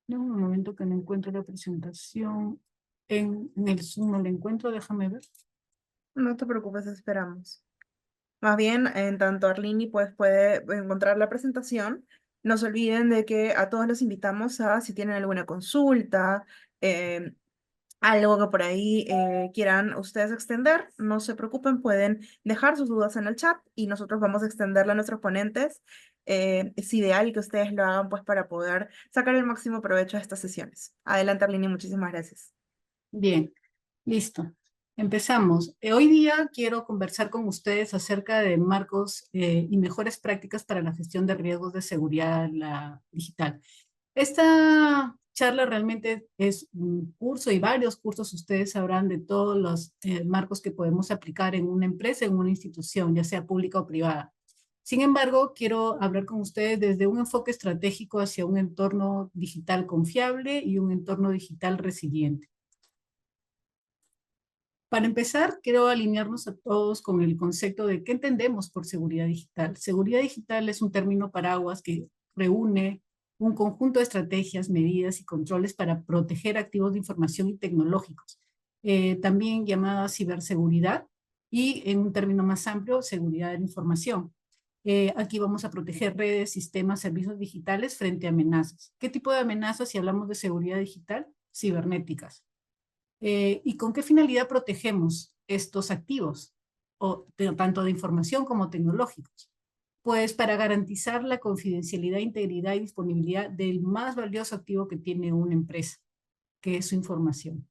En un momento que no encuentro la presentación en el Zoom, no la encuentro, déjame ver. No te preocupes, esperamos. Más bien, en tanto Arlini pues puede encontrar la presentación, no se olviden de que a todos los invitamos a, si tienen alguna consulta, eh, algo que por ahí quieran ustedes extender, no se preocupen, pueden dejar sus dudas en el chat y nosotros vamos a extenderla a nuestros ponentes. Es ideal que ustedes lo hagan pues para poder sacar el máximo provecho de estas sesiones. Adelante, Arlini, muchísimas gracias. Bien, listo. Empezamos. Hoy día quiero conversar con ustedes acerca de marcos y mejores prácticas para la gestión de riesgos de seguridad digital. Esta charla realmente es un curso y varios cursos. Ustedes sabrán de todos los marcos que podemos aplicar en una empresa, en una institución, ya sea pública o privada. Sin embargo, quiero hablar con ustedes desde un enfoque estratégico hacia un entorno digital confiable y un entorno digital resiliente. Para empezar, quiero alinearnos a todos con el concepto de qué entendemos por seguridad digital. Seguridad digital es un término paraguas que reúne un conjunto de estrategias, medidas y controles para proteger activos de información y tecnológicos, también llamada ciberseguridad y en un término más amplio, seguridad de la información. Aquí vamos a proteger redes, sistemas, servicios digitales frente a amenazas. ¿Qué tipo de amenazas si hablamos de seguridad digital? Cibernéticas. ¿Y con qué finalidad protegemos estos activos, tanto de información como tecnológicos? Pues para garantizar la confidencialidad, integridad y disponibilidad del más valioso activo que tiene una empresa, que es su información.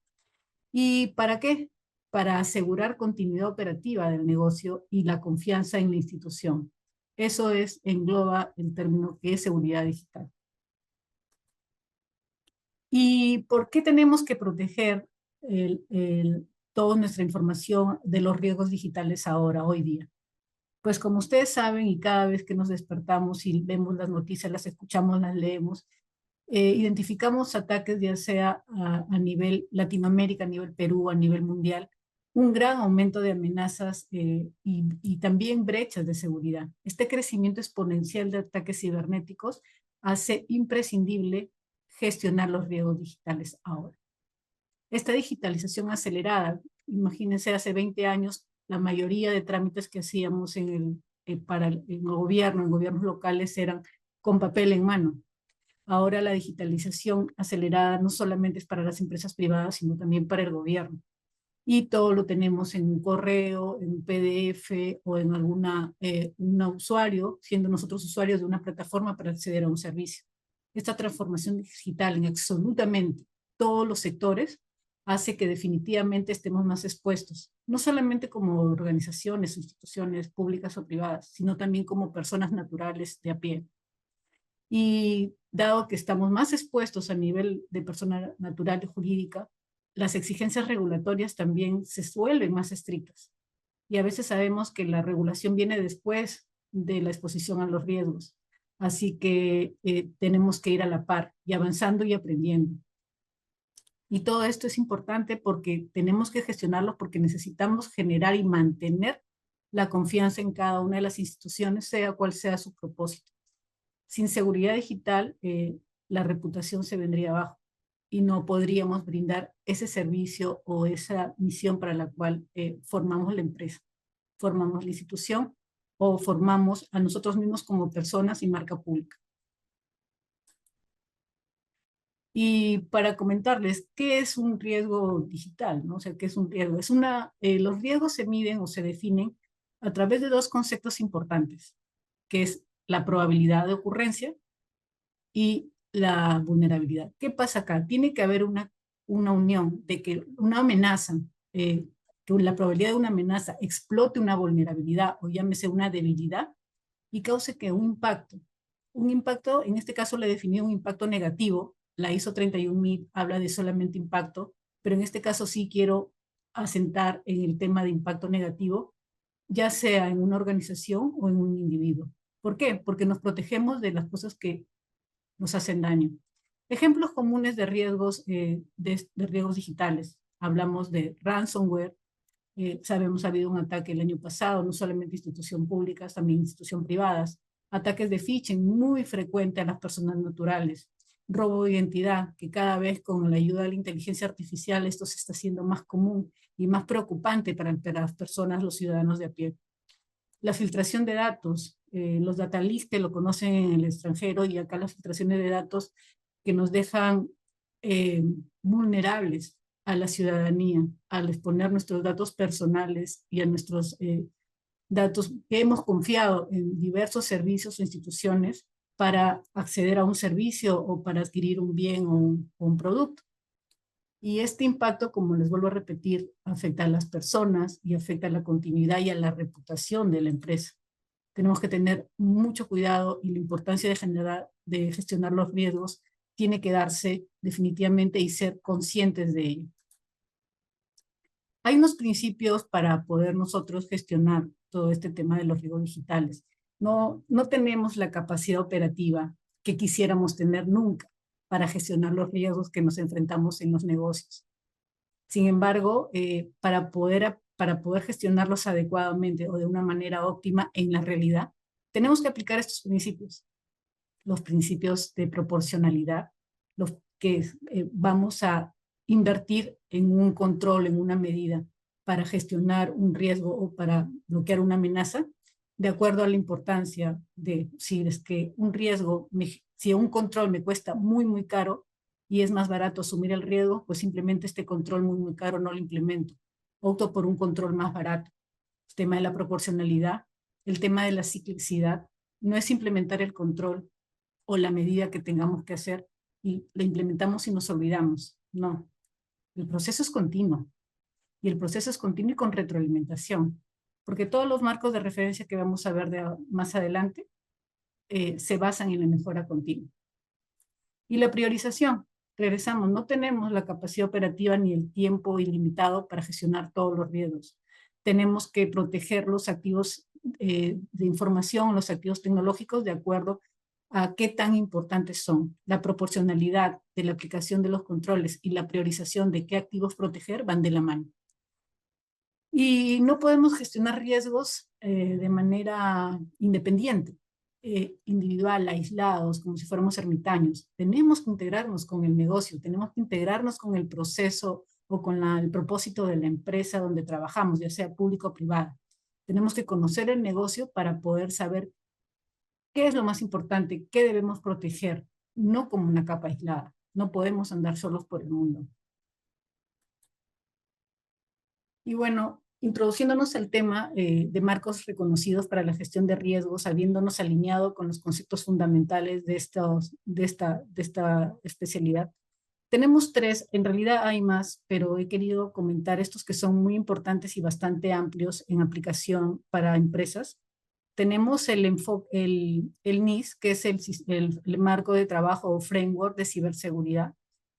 ¿Y para qué? Para asegurar continuidad operativa del negocio y la confianza en la institución. Eso engloba el término que es seguridad digital. ¿Y por qué tenemos que proteger toda nuestra información de los riesgos digitales ahora, hoy día? Pues como ustedes saben, y cada vez que nos despertamos y vemos las noticias, las escuchamos, las leemos, identificamos ataques ya sea a nivel Latinoamérica, a nivel Perú, a nivel mundial, un gran aumento de amenazas y también brechas de seguridad. Este crecimiento exponencial de ataques cibernéticos hace imprescindible gestionar los riesgos digitales ahora. Esta digitalización acelerada, imagínense hace 20 años, la mayoría de trámites que hacíamos en el gobierno, en gobiernos locales, eran con papel en mano. Ahora la digitalización acelerada no solamente es para las empresas privadas, sino también para el gobierno. Y todo lo tenemos en un correo, en un PDF o en un usuario, siendo nosotros usuarios de una plataforma para acceder a un servicio. Esta transformación digital en absolutamente todos los sectores hace que definitivamente estemos más expuestos, no solamente como organizaciones, instituciones públicas o privadas, sino también como personas naturales de a pie. Y dado que estamos más expuestos a nivel de persona natural y jurídica, las exigencias regulatorias también se vuelven más estrictas. Y a veces sabemos que la regulación viene después de la exposición a los riesgos. Así que tenemos que ir a la par y avanzando y aprendiendo. Y todo esto es importante porque tenemos que gestionarlo porque necesitamos generar y mantener la confianza en cada una de las instituciones, sea cual sea su propósito. Sin seguridad digital, la reputación se vendría abajo y no podríamos brindar ese servicio o esa misión para la cual formamos la empresa, formamos la institución o formamos a nosotros mismos como personas y marca pública. Y para comentarles, ¿qué es un riesgo digital? ¿No? O sea, ¿qué es un riesgo? Los riesgos se miden o se definen a través de dos conceptos importantes, que es la probabilidad de ocurrencia y la vulnerabilidad. ¿Qué pasa acá? Tiene que haber una unión de que una amenaza, que la probabilidad de una amenaza explote una vulnerabilidad o llámese una debilidad y cause que un impacto, en este caso le definí un impacto negativo, la ISO 31000 habla de solamente impacto, pero en este caso sí quiero asentar en el tema de impacto negativo, ya sea en una organización o en un individuo. ¿Por qué? Porque nos protegemos de las cosas que nos hacen daño. Ejemplos comunes de riesgos, de riesgos digitales. Hablamos de ransomware. Sabemos ha habido un ataque el año pasado, no solamente instituciones públicas, también instituciones privadas. Ataques de phishing muy frecuentes a las personas naturales. Robo de identidad, que cada vez con la ayuda de la inteligencia artificial esto se está haciendo más común y más preocupante para las personas, los ciudadanos de a pie. La filtración de datos, los data leaks que lo conocen en el extranjero y acá las filtraciones de datos que nos dejan vulnerables a la ciudadanía al exponer nuestros datos personales y a nuestros datos que hemos confiado en diversos servicios o instituciones para acceder a un servicio o para adquirir un bien o un producto. Y este impacto, como les vuelvo a repetir, afecta a las personas y afecta a la continuidad y a la reputación de la empresa. Tenemos que tener mucho cuidado y la importancia de gestionar los riesgos tiene que darse definitivamente y ser conscientes de ello. Hay unos principios para poder nosotros gestionar todo este tema de los riesgos digitales. No tenemos la capacidad operativa que quisiéramos tener nunca para gestionar los riesgos que nos enfrentamos en los negocios. Sin embargo, para poder gestionarlos adecuadamente o de una manera óptima en la realidad, tenemos que aplicar estos principios. Los principios de proporcionalidad, los que vamos a invertir en un control, en una medida para gestionar un riesgo o para bloquear una amenaza, de acuerdo a la importancia de si es que un riesgo, si un control me cuesta muy, muy caro y es más barato asumir el riesgo, pues simplemente este control muy, muy caro no lo implemento. Opto por un control más barato. El tema de la proporcionalidad, el tema de la ciclicidad, no es implementar el control o la medida que tengamos que hacer y la implementamos y nos olvidamos. No, el proceso es continuo. Y el proceso es continuo y con retroalimentación. Porque todos los marcos de referencia que vamos a ver más adelante se basan en la mejora continua. Y la priorización. regresamos, no tenemos la capacidad operativa ni el tiempo ilimitado para gestionar todos los riesgos. Tenemos que proteger los activos de información, los activos tecnológicos, de acuerdo a qué tan importantes son. La proporcionalidad de la aplicación de los controles y la priorización de qué activos proteger van de la mano. Y no podemos gestionar riesgos de manera independiente, individual, aislados, como si fuéramos ermitaños. Tenemos que integrarnos con el negocio, tenemos que integrarnos con el proceso o con el propósito de la empresa donde trabajamos, ya sea público o privada. Tenemos que conocer el negocio para poder saber qué es lo más importante, qué debemos proteger, no como una capa aislada. No podemos andar solos por el mundo. Y bueno, introduciéndonos al tema de marcos reconocidos para la gestión de riesgos, habiéndonos alineado con los conceptos fundamentales de esta especialidad. Tenemos 3, en realidad hay más, pero he querido comentar estos que son muy importantes y bastante amplios en aplicación para empresas. Tenemos el NIS, que es el marco de trabajo o framework de ciberseguridad.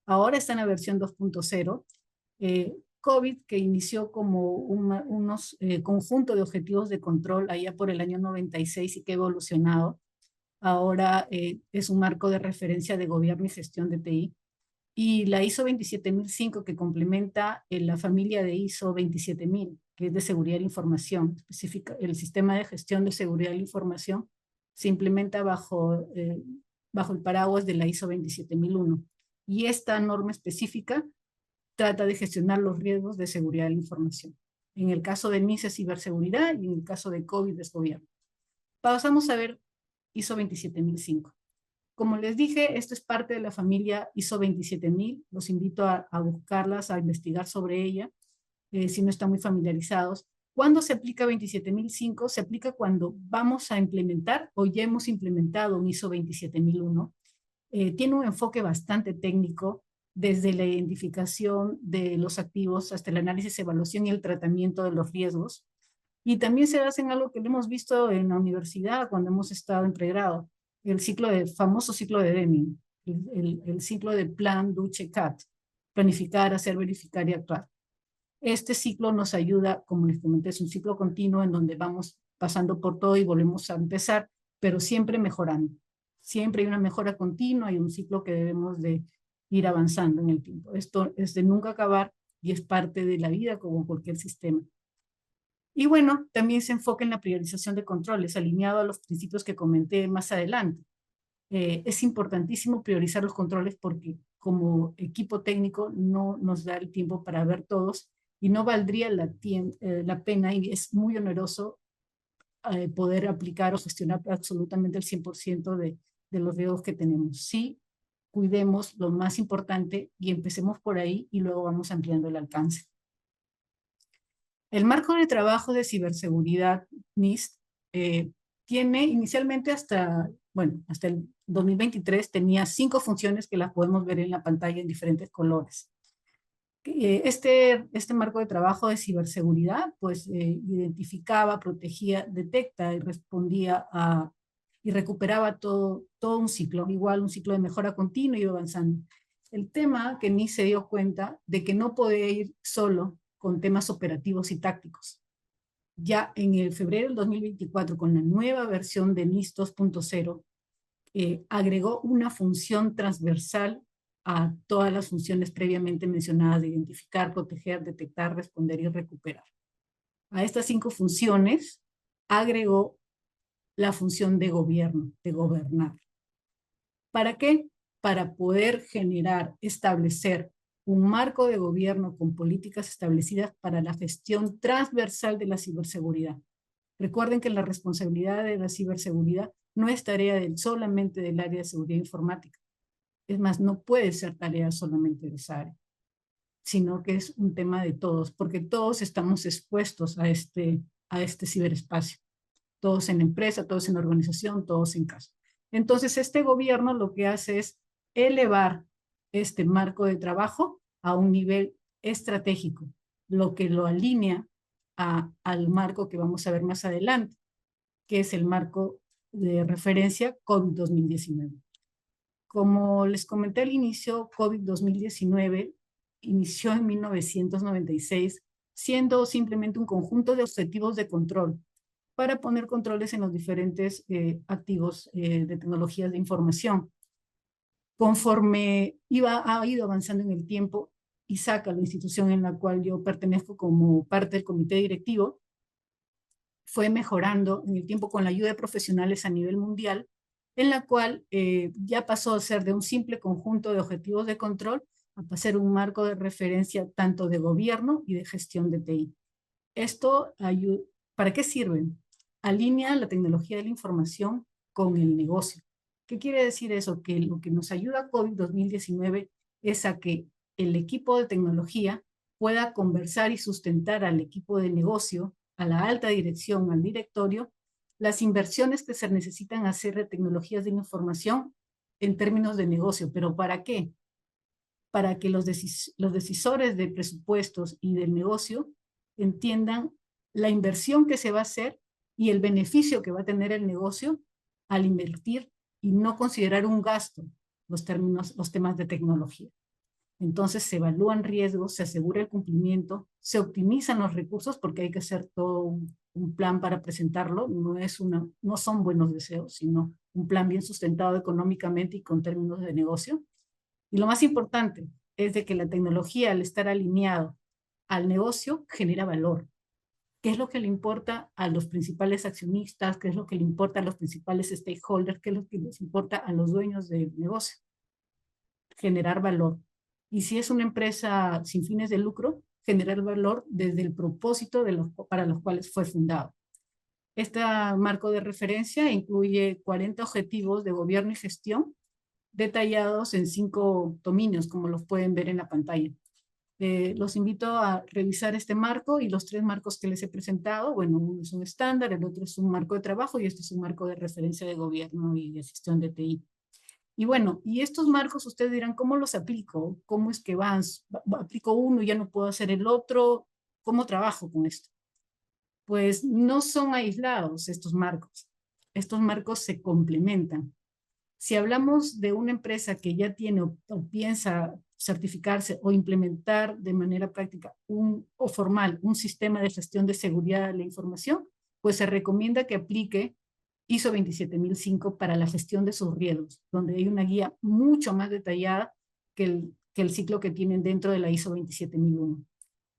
Ahora está en la versión 2.0. COVID, que inició como unos conjunto de objetivos de control allá por el año 96 y que ha evolucionado. Ahora es un marco de referencia de gobierno y gestión de TI. Y la ISO 27005, que complementa la familia de ISO 27000, que es de seguridad de la información, específica, el sistema de gestión de seguridad de la información, se implementa bajo el paraguas de la ISO 27001. Y esta norma específica trata de gestionar los riesgos de seguridad de la información. En el caso de NIS es ciberseguridad y en el caso de COVID es gobierno. Pasamos a ver ISO 27005. Como les dije, esto es parte de la familia ISO 27000. Los invito a buscarlas, a investigar sobre ella, si no están muy familiarizados. ¿Cuándo se aplica 27005? Se aplica cuando vamos a implementar o ya hemos implementado un ISO 27001. Tiene un enfoque bastante técnico, desde la identificación de los activos hasta el análisis, evaluación y el tratamiento de los riesgos. Y también se basa en algo que hemos visto en la universidad cuando hemos estado en pregrado, el famoso ciclo de Deming, el ciclo de plan, do, check, act, planificar, hacer, verificar y actuar. Este ciclo nos ayuda, como les comenté, es un ciclo continuo en donde vamos pasando por todo y volvemos a empezar, pero siempre mejorando. Siempre hay una mejora continua y un ciclo que debemos de ir avanzando en el tiempo. Esto es de nunca acabar y es parte de la vida como cualquier sistema. Y bueno, también se enfoca en la priorización de controles, alineado a los principios que comenté más adelante. Es importantísimo priorizar los controles porque como equipo técnico no nos da el tiempo para ver todos y no valdría la pena y es muy oneroso poder aplicar o gestionar absolutamente el 100% de los riesgos que tenemos. Sí, cuidemos lo más importante y empecemos por ahí y luego vamos ampliando el alcance. El marco de trabajo de ciberseguridad NIST tiene inicialmente hasta el 2023 tenía 5 funciones que las podemos ver en la pantalla en diferentes colores. Este marco de trabajo de ciberseguridad pues identificaba, protegía, detecta y respondía y recuperaba todo un ciclo, igual un ciclo de mejora continua y iba avanzando. El tema que NIST se dio cuenta de que no podía ir solo con temas operativos y tácticos. Ya en el febrero del 2024, con la nueva versión de NIST 2.0, agregó una función transversal a todas las funciones previamente mencionadas de identificar, proteger, detectar, responder y recuperar. A estas 5 funciones agregó la función de gobierno, de gobernar. ¿Para qué? Para poder generar, establecer un marco de gobierno con políticas establecidas para la gestión transversal de la ciberseguridad. Recuerden que la responsabilidad de la ciberseguridad no es tarea solamente del área de seguridad informática. Es más, no puede ser tarea solamente de esa área, sino que es un tema de todos, porque todos estamos expuestos a este ciberespacio. Todos en empresa, todos en organización, todos en casa. Entonces, este gobierno lo que hace es elevar este marco de trabajo a un nivel estratégico, lo que lo alinea al marco que vamos a ver más adelante, que es el marco de referencia COVID-2019. Como les comenté al inicio, COVID-2019 inició en 1996, siendo simplemente un conjunto de objetivos de control para poner controles en los diferentes activos de tecnologías de información. Conforme ha ido avanzando en el tiempo, ISACA, la institución en la cual yo pertenezco como parte del comité directivo, fue mejorando en el tiempo con la ayuda de profesionales a nivel mundial, en la cual ya pasó a ser de un simple conjunto de objetivos de control a pasar un marco de referencia tanto de gobierno y de gestión de TI. Esto ¿para qué sirven? Alinea la tecnología de la información con el negocio. ¿Qué quiere decir eso? Que lo que nos ayuda COVID-2019 es a que el equipo de tecnología pueda conversar y sustentar al equipo de negocio, a la alta dirección, al directorio, las inversiones que se necesitan hacer de tecnologías de la información en términos de negocio. ¿Pero para qué? Para que los decisores de presupuestos y del negocio entiendan la inversión que se va a hacer y el beneficio que va a tener el negocio al invertir y no considerar un gasto los temas de tecnología. Entonces se evalúan riesgos, se asegura el cumplimiento, se optimizan los recursos porque hay que hacer todo un plan para presentarlo, no son buenos deseos, sino un plan bien sustentado económicamente y con términos de negocio. Y lo más importante es de que la tecnología, al estar alineado al negocio, genera valor. ¿Qué es lo que le importa a los principales accionistas? ¿Qué es lo que le importa a los principales stakeholders? ¿Qué es lo que les importa a los dueños del negocio? Generar valor. Y si es una empresa sin fines de lucro, generar valor desde el propósito para los cuales fue fundado. Este marco de referencia incluye 40 objetivos de gobierno y gestión detallados en 5 dominios, como los pueden ver en la pantalla. Los invito a revisar este marco y los 3 marcos que les he presentado. Bueno, uno es un estándar, el otro es un marco de trabajo y este es un marco de referencia de gobierno y de gestión de TI. Y bueno, y estos marcos ustedes dirán, ¿cómo los aplico? ¿Cómo es que aplico uno y ya no puedo hacer el otro? ¿Cómo trabajo con esto? Pues no son aislados estos marcos. Estos marcos se complementan. Si hablamos de una empresa que ya tiene o piensa certificarse o implementar de manera práctica o formal un sistema de gestión de seguridad de la información, pues se recomienda que aplique ISO 27005 para la gestión de sus riesgos, donde hay una guía mucho más detallada que el ciclo que tienen dentro de la ISO 27001.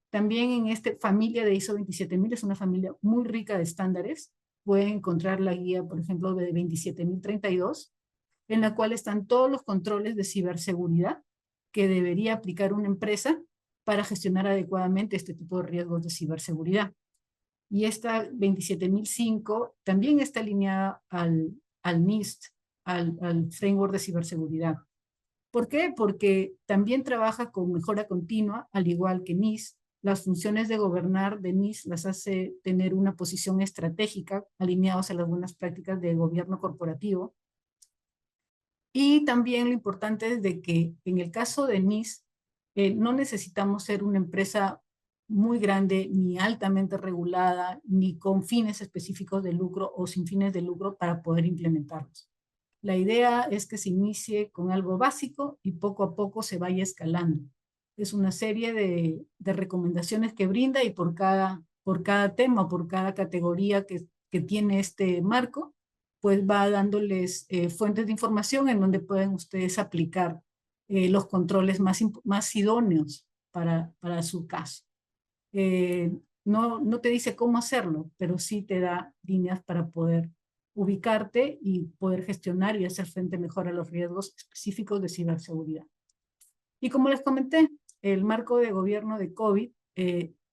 También en esta familia de ISO 27000 es una familia muy rica de estándares. Pueden encontrar la guía, por ejemplo, de 27032, en la cual están todos los controles de ciberseguridad que debería aplicar una empresa para gestionar adecuadamente este tipo de riesgos de ciberseguridad. Y esta 27005 también está alineada al NIST, al Framework de Ciberseguridad. ¿Por qué? Porque también trabaja con mejora continua, al igual que NIST. Las funciones de gobernar de NIST las hace tener una posición estratégica alineados a las buenas prácticas de gobierno corporativo. Y también lo importante es de que en el caso de NIST, no necesitamos ser una empresa muy grande, ni altamente regulada, ni con fines específicos de lucro o sin fines de lucro para poder implementarlos. La idea es que se inicie con algo básico y poco a poco se vaya escalando. Es una serie de recomendaciones que brinda y por cada tema, por cada categoría que tiene este marco, pues va dándoles fuentes de información en donde pueden ustedes aplicar los controles más idóneos para su caso. No te dice cómo hacerlo, pero sí te da líneas para poder ubicarte y poder gestionar y hacer frente mejor a los riesgos específicos de ciberseguridad. Y como les comenté, el marco de gobierno de COVID,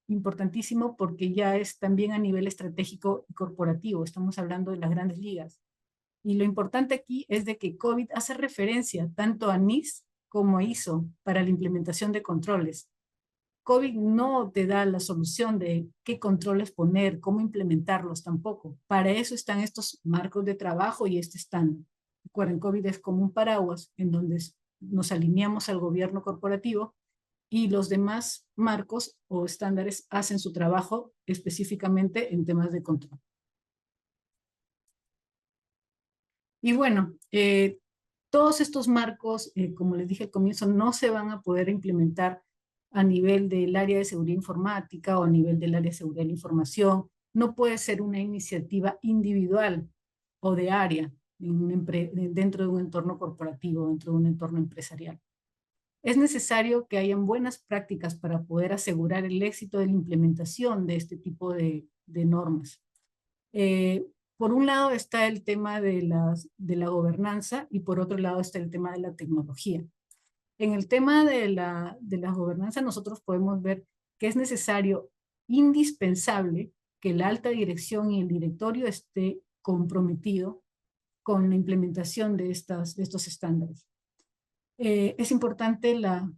importantísimo porque ya es también a nivel estratégico y corporativo, estamos hablando de las grandes ligas. Y lo importante aquí es de que COVID hace referencia tanto a NIST como a ISO para la implementación de controles. COVID no te da la solución de qué controles poner, cómo implementarlos tampoco. Para eso están estos marcos de trabajo y este estándar. Recuerden, COVID es como un paraguas en donde nos alineamos al gobierno corporativo y los demás marcos o estándares hacen su trabajo específicamente en temas de control. Y bueno, Todos estos marcos, como les dije al comienzo, no se van a poder implementar a nivel del área de seguridad informática o a nivel del área de seguridad de la información. No puede ser una iniciativa individual o de área dentro de un entorno corporativo, dentro de un entorno empresarial. Es necesario que hayan buenas prácticas para poder asegurar el éxito de la implementación de este tipo de normas. Por un lado está el tema de la gobernanza y por otro lado está el tema de la tecnología. En el tema de la gobernanza nosotros podemos ver que es necesario, indispensable, que la alta dirección y el directorio esté comprometido con la implementación de estos estándares. Es importante la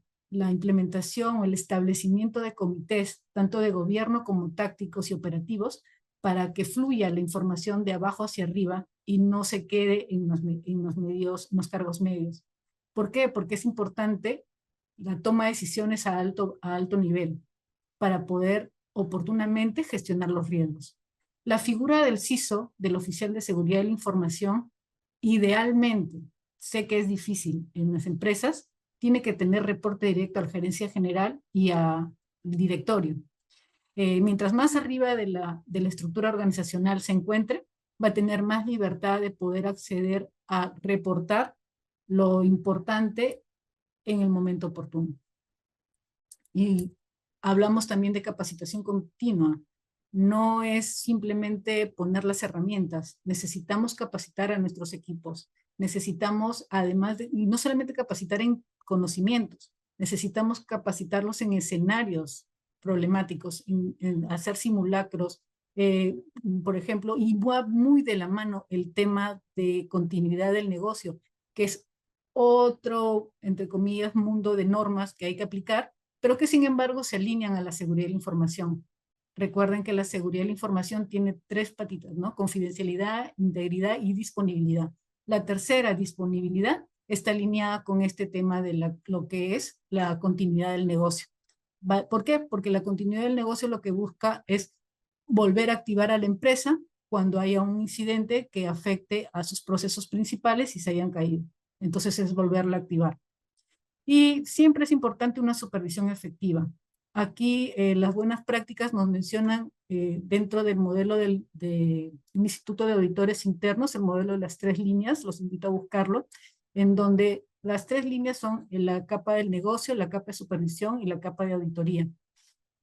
implementación o el establecimiento de comités, tanto de gobierno como tácticos y operativos, para que fluya la información de abajo hacia arriba y no se quede en los cargos medios. ¿Por qué? Porque es importante la toma de decisiones a alto nivel para poder oportunamente gestionar los riesgos. La figura del CISO, del oficial de seguridad de la información, idealmente, sé que es difícil en las empresas, tiene que tener reporte directo a la gerencia general y al directorio. Mientras más arriba de la estructura organizacional se encuentre, va a tener más libertad de poder acceder a reportar lo importante en el momento oportuno. Y hablamos también de capacitación continua. No es simplemente poner las herramientas, necesitamos capacitar a nuestros equipos, necesitamos además y no solamente capacitar en conocimientos, necesitamos capacitarlos en escenarios problemáticos, en hacer simulacros, por ejemplo, y va muy de la mano el tema de continuidad del negocio, que es otro, entre comillas, mundo de normas que hay que aplicar, pero que sin embargo se alinean a la seguridad de la información. Recuerden que la seguridad de la información tiene 3 patitas, ¿no? Confidencialidad, integridad y disponibilidad. La tercera, disponibilidad, está alineada con este tema de lo que es la continuidad del negocio. ¿Por qué? Porque la continuidad del negocio lo que busca es volver a activar a la empresa cuando haya un incidente que afecte a sus procesos principales y se hayan caído. Entonces es volverla a activar. Y siempre es importante una supervisión efectiva. Aquí las buenas prácticas nos mencionan dentro del modelo del Instituto de Auditores Internos, el modelo de las 3 líneas, los invito a buscarlo, en donde las 3 líneas son la capa del negocio, la capa de supervisión y la capa de auditoría,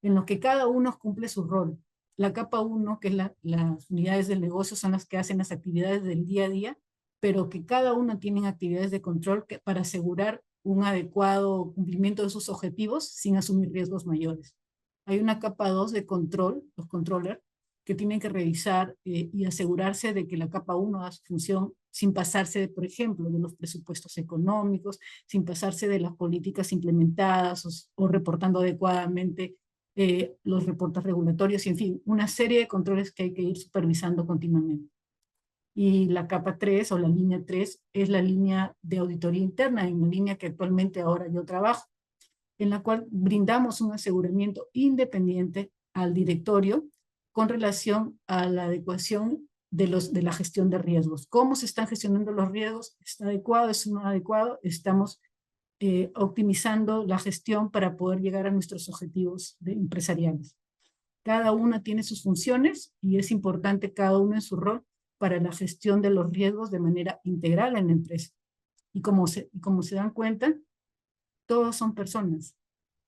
en lo que cada uno cumple su rol. La capa 1, que es las unidades del negocio, son las que hacen las actividades del día a día, pero que cada uno tiene actividades de control para asegurar un adecuado cumplimiento de sus objetivos sin asumir riesgos mayores. Hay una capa 2 de control, los controllers, que tienen que revisar y asegurarse de que la capa 1 haga su función sin pasarse, por ejemplo, de los presupuestos económicos, sin pasarse de las políticas implementadas o reportando adecuadamente los reportes regulatorios y, en fin, una serie de controles que hay que ir supervisando continuamente. Y la capa 3 o la línea 3 es la línea de auditoría interna, en la línea que actualmente ahora yo trabajo, en la cual brindamos un aseguramiento independiente al directorio con relación a la adecuación de la gestión de riesgos. ¿Cómo se están gestionando los riesgos? ¿Está adecuado? ¿Es no adecuado? Estamos optimizando la gestión para poder llegar a nuestros objetivos empresariales. Cada una tiene sus funciones y es importante cada uno en su rol para la gestión de los riesgos de manera integral en la empresa. Y como se dan cuenta, todos son personas.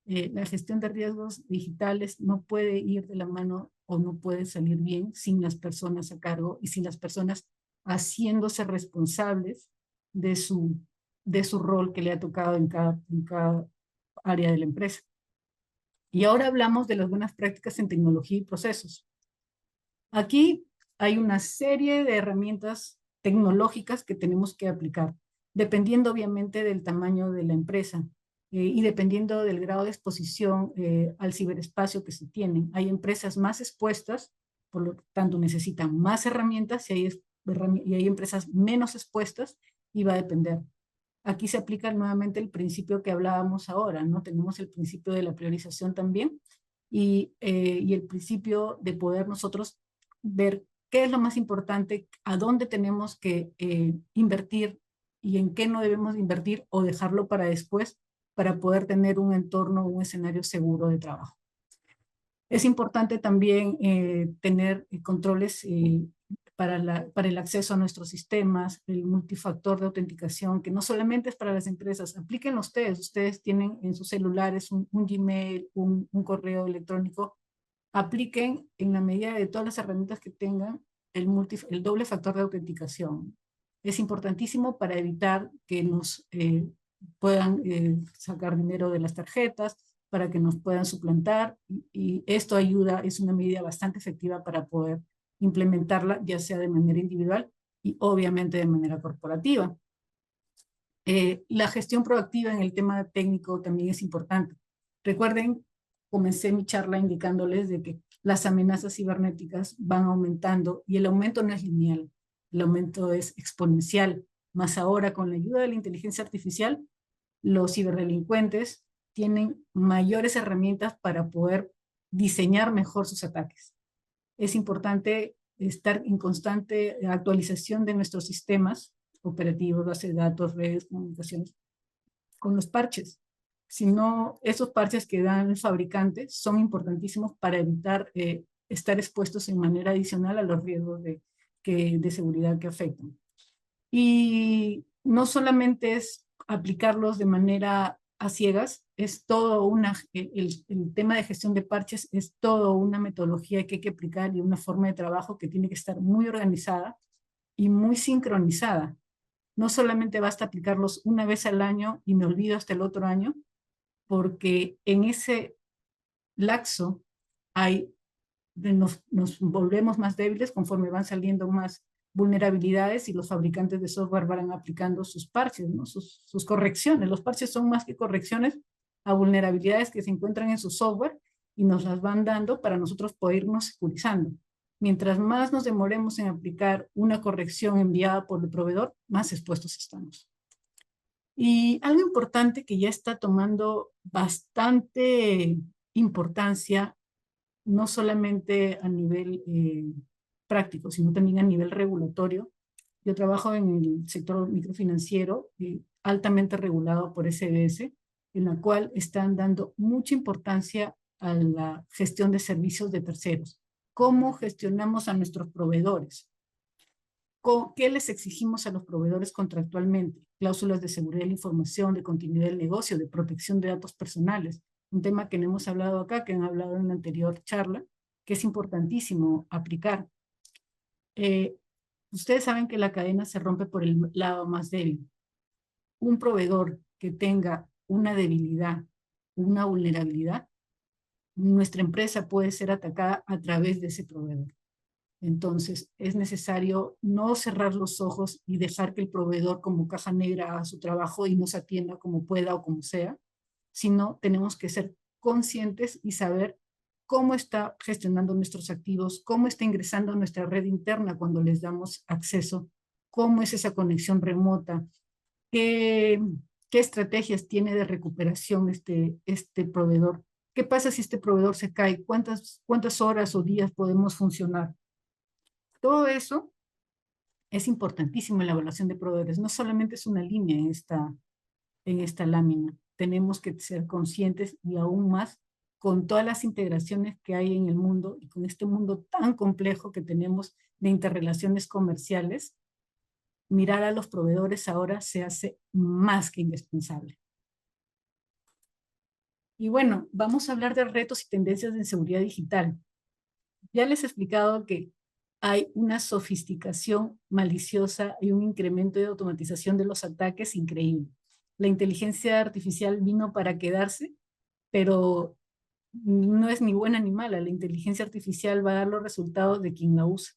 La gestión de riesgos digitales no puede ir de la mano o no puede salir bien sin las personas a cargo y sin las personas haciéndose responsables de su rol que le ha tocado en cada área de la empresa. Y ahora hablamos de las buenas prácticas en tecnología y procesos. Aquí hay una serie de herramientas tecnológicas que tenemos que aplicar, dependiendo obviamente del tamaño de la empresa y dependiendo del grado de exposición al ciberespacio que se tienen. Hay empresas más expuestas, por lo tanto necesitan más herramientas y hay empresas menos expuestas y va a depender. Aquí se aplica nuevamente el principio que hablábamos ahora, ¿no? Tenemos el principio de la priorización también y el principio de poder nosotros ver qué es lo más importante, a dónde tenemos que invertir y en qué no debemos invertir o dejarlo para después para poder tener un entorno, un escenario seguro de trabajo. Es importante también tener controles para el acceso a nuestros sistemas, el multifactor de autenticación, que no solamente es para las empresas, aplíquenlo ustedes tienen en sus celulares un Gmail, un correo electrónico, apliquen en la medida de todas las herramientas que tengan el doble factor de autenticación. Es importantísimo para evitar que nos puedan sacar dinero de las tarjetas, para que nos puedan suplantar, y esto ayuda, es una medida bastante efectiva para poder implementarla, ya sea de manera individual y obviamente de manera corporativa. La gestión proactiva en el tema técnico también es importante. Recuerden, comencé mi charla indicándoles de que las amenazas cibernéticas van aumentando y el aumento no es lineal, el aumento es exponencial. Más ahora, con la ayuda de la inteligencia artificial, los ciberdelincuentes tienen mayores herramientas para poder diseñar mejor sus ataques. Es importante estar en constante actualización de nuestros sistemas operativos, base de datos, redes, comunicaciones, con los parches. Si no, esos parches que dan el fabricante son importantísimos para evitar estar expuestos en manera adicional a los riesgos de seguridad que afectan. Y no solamente es aplicarlos de manera a ciegas, es todo el tema de gestión de parches es toda una metodología que hay que aplicar y una forma de trabajo que tiene que estar muy organizada y muy sincronizada. No solamente basta aplicarlos una vez al año y me olvido hasta el otro año, porque en ese lapso nos volvemos más débiles conforme van saliendo más vulnerabilidades y los fabricantes de software van aplicando sus parches, ¿no? sus correcciones. Los parches son más que correcciones a vulnerabilidades que se encuentran en su software y nos las van dando para nosotros poder irnos securizando. Mientras más nos demoremos en aplicar una corrección enviada por el proveedor, más expuestos estamos. Y algo importante que ya está tomando bastante importancia, no solamente a nivel práctico, sino también a nivel regulatorio. Yo trabajo en el sector microfinanciero, altamente regulado por SBS, en la cual están dando mucha importancia a la gestión de servicios de terceros. ¿Cómo gestionamos a nuestros proveedores? ¿Qué les exigimos a los proveedores contractualmente? Cláusulas de seguridad de la información, de continuidad del negocio, de protección de datos personales. Un tema que no hemos hablado acá, que han hablado en la anterior charla, que es importantísimo aplicar. Ustedes saben que la cadena se rompe por el lado más débil. Un proveedor que tenga una debilidad, una vulnerabilidad, nuestra empresa puede ser atacada a través de ese proveedor. Entonces, es necesario no cerrar los ojos y dejar que el proveedor como caja negra haga su trabajo y nos atienda como pueda o como sea, sino tenemos que ser conscientes y saber cómo está gestionando nuestros activos, cómo está ingresando a nuestra red interna cuando les damos acceso, cómo es esa conexión remota, qué estrategias tiene de recuperación este proveedor, qué pasa si este proveedor se cae, cuántas horas o días podemos funcionar. Todo eso es importantísimo en la evaluación de proveedores. No solamente es una línea en esta lámina. Tenemos que ser conscientes y aún más con todas las integraciones que hay en el mundo y con este mundo tan complejo que tenemos de interrelaciones comerciales, mirar a los proveedores ahora se hace más que indispensable. Y bueno, vamos a hablar de retos y tendencias en seguridad digital. Ya les he explicado que hay una sofisticación maliciosa y un incremento de automatización de los ataques increíble. La inteligencia artificial vino para quedarse, pero no es ni buena ni mala. La inteligencia artificial va a dar los resultados de quien la usa.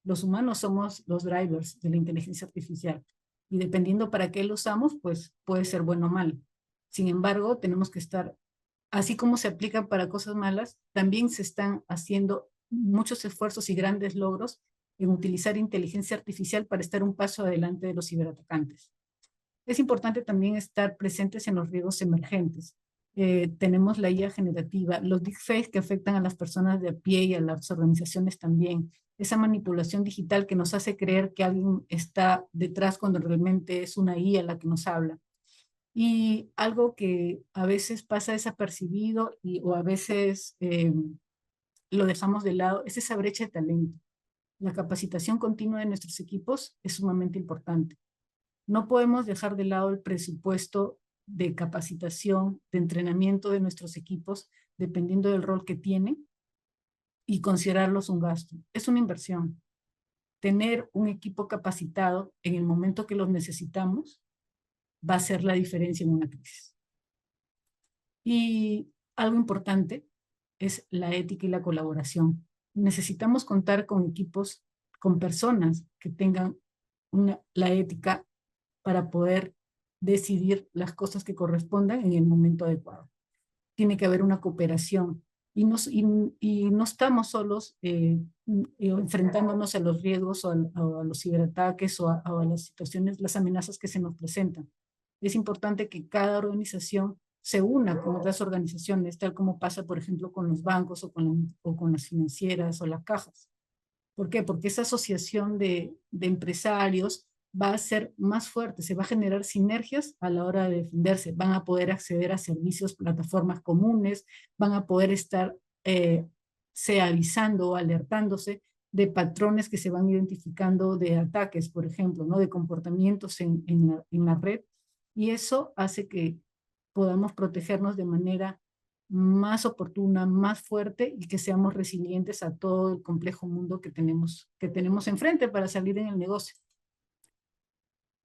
Los humanos somos los drivers de la inteligencia artificial y dependiendo para qué lo usamos, pues puede ser bueno o malo. Sin embargo, tenemos que estar, así como se aplican para cosas malas, también se están haciendo muchos esfuerzos y grandes logros en utilizar inteligencia artificial para estar un paso adelante de los ciberatacantes. Es importante también estar presentes en los riesgos emergentes. Tenemos la IA generativa, los deepfakes que afectan a las personas de a pie y a las organizaciones también. esa manipulación digital que nos hace creer que alguien está detrás cuando realmente es una IA la que nos habla. Y algo que a veces pasa desapercibido o a veces lo dejamos de lado es esa brecha de talento. La capacitación continua de nuestros equipos es sumamente importante. No podemos dejar de lado el presupuesto de capacitación, de entrenamiento de nuestros equipos, dependiendo del rol que tienen, y considerarlos un gasto. Es una inversión. Tener un equipo capacitado en el momento que los necesitamos va a ser la diferencia en una crisis. Y algo importante es la ética y la colaboración. Necesitamos contar con equipos, con personas que tengan la ética para poder decidir las cosas que correspondan en el momento adecuado. Tiene que haber una cooperación y no estamos solos enfrentándonos a los riesgos o a los ciberataques o a las situaciones, las amenazas que se nos presentan. Es importante que cada organización se una con otras organizaciones, tal como pasa, por ejemplo, con los bancos o con las financieras o las cajas. ¿Por qué? Porque esa asociación de empresarios va a ser más fuerte, se va a generar sinergias a la hora de defenderse, van a poder acceder a servicios, plataformas comunes, van a poder estar se avisando o alertándose de patrones que se van identificando de ataques, por ejemplo, ¿no? De comportamientos en la red, y eso hace que podamos protegernos de manera más oportuna, más fuerte, y que seamos resilientes a todo el complejo mundo que tenemos enfrente para salir en el negocio.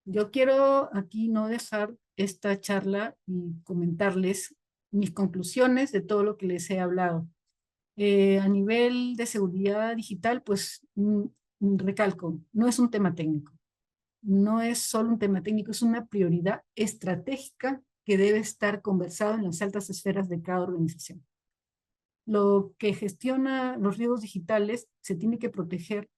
Yo quiero aquí no dejar esta charla y comentarles mis conclusiones de todo lo que les he hablado. A nivel de seguridad digital, pues recalco, no es un tema técnico. No es solo un tema técnico, es una prioridad estratégica que debe estar conversado en las altas esferas de cada organización. Lo que gestiona los riesgos digitales se tiene que proteger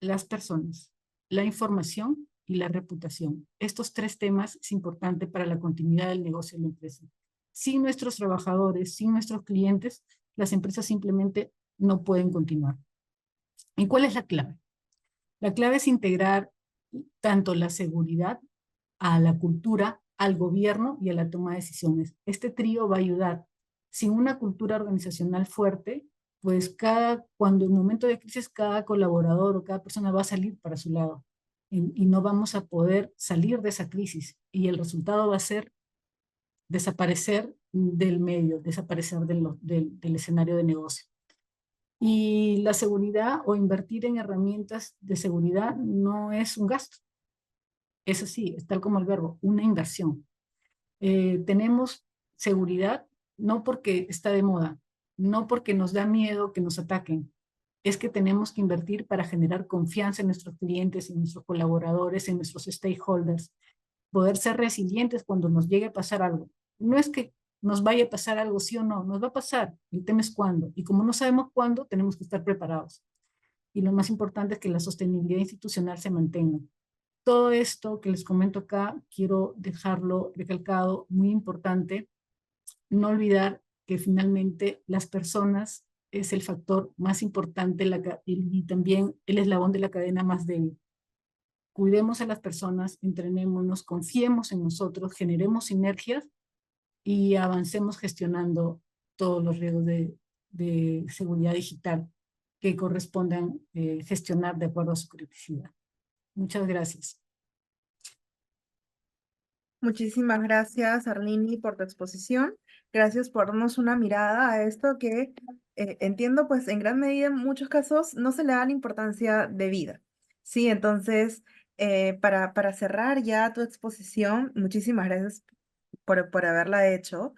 las personas, la información y la reputación. Estos tres temas es importante para la continuidad del negocio de la empresa. Sin nuestros trabajadores, sin nuestros clientes, las empresas simplemente no pueden continuar. ¿Y cuál es la clave? La clave es integrar tanto la seguridad a la cultura, al gobierno y a la toma de decisiones. Este trío va a ayudar. Sin una cultura organizacional fuerte, pues cuando en momento de crisis cada colaborador o cada persona va a salir para su lado y no vamos a poder salir de esa crisis, y el resultado va a ser desaparecer del medio, desaparecer del escenario de negocio. Y la seguridad o invertir en herramientas de seguridad no es un gasto. Eso sí, es tal como el verbo, una inversión. Tenemos seguridad no porque está de moda, no porque nos da miedo que nos ataquen, es que tenemos que invertir para generar confianza en nuestros clientes, en nuestros colaboradores, en nuestros stakeholders, poder ser resilientes cuando nos llegue a pasar algo. No es que nos vaya a pasar algo sí o no, nos va a pasar, el tema es cuándo, y como no sabemos cuándo, tenemos que estar preparados. Y lo más importante es que la sostenibilidad institucional se mantenga. Todo esto que les comento acá, quiero dejarlo recalcado, muy importante, no olvidar que finalmente las personas es el factor más importante y también el eslabón de la cadena más débil. Cuidemos a las personas, entrenémonos, confiemos en nosotros, generemos sinergias y avancemos gestionando todos los riesgos de seguridad digital que correspondan gestionar de acuerdo a su criticidad. Muchas gracias. Muchísimas gracias, Arlini, por tu exposición. Gracias por darnos una mirada a esto que entiendo, pues en gran medida en muchos casos no se le da la importancia debida. Sí, entonces, para cerrar ya tu exposición, muchísimas gracias por haberla hecho.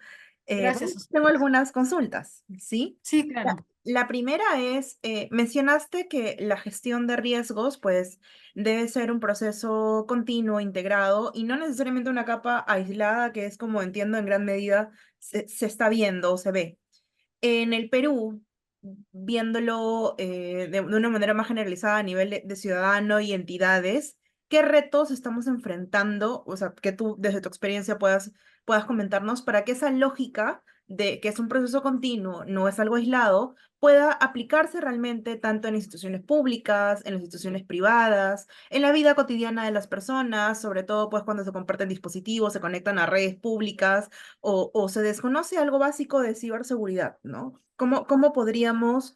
Gracias. Tengo algunas consultas, ¿sí? Sí, claro. La primera es, mencionaste que la gestión de riesgos, pues, debe ser un proceso continuo, integrado, y no necesariamente una capa aislada, que es como entiendo en gran medida se está viendo o se ve. En el Perú, viéndolo de una manera más generalizada a nivel de ciudadano y entidades, ¿qué retos estamos enfrentando? O sea, que tú desde tu experiencia puedas comentarnos para que esa lógica de que es un proceso continuo, no es algo aislado, pueda aplicarse realmente tanto en instituciones públicas, en las instituciones privadas, en la vida cotidiana de las personas, sobre todo pues cuando se comparten dispositivos, se conectan a redes públicas o se desconoce algo básico de ciberseguridad, ¿no? ¿Cómo podríamos,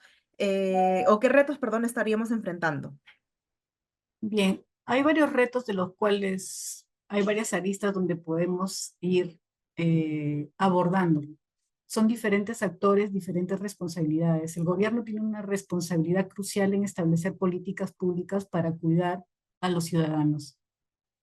o qué retos, perdón, estaríamos enfrentando? Bien, hay varios retos de los cuales hay varias aristas donde podemos ir abordando. Son diferentes actores, diferentes responsabilidades. El gobierno tiene una responsabilidad crucial en establecer políticas públicas para cuidar a los ciudadanos.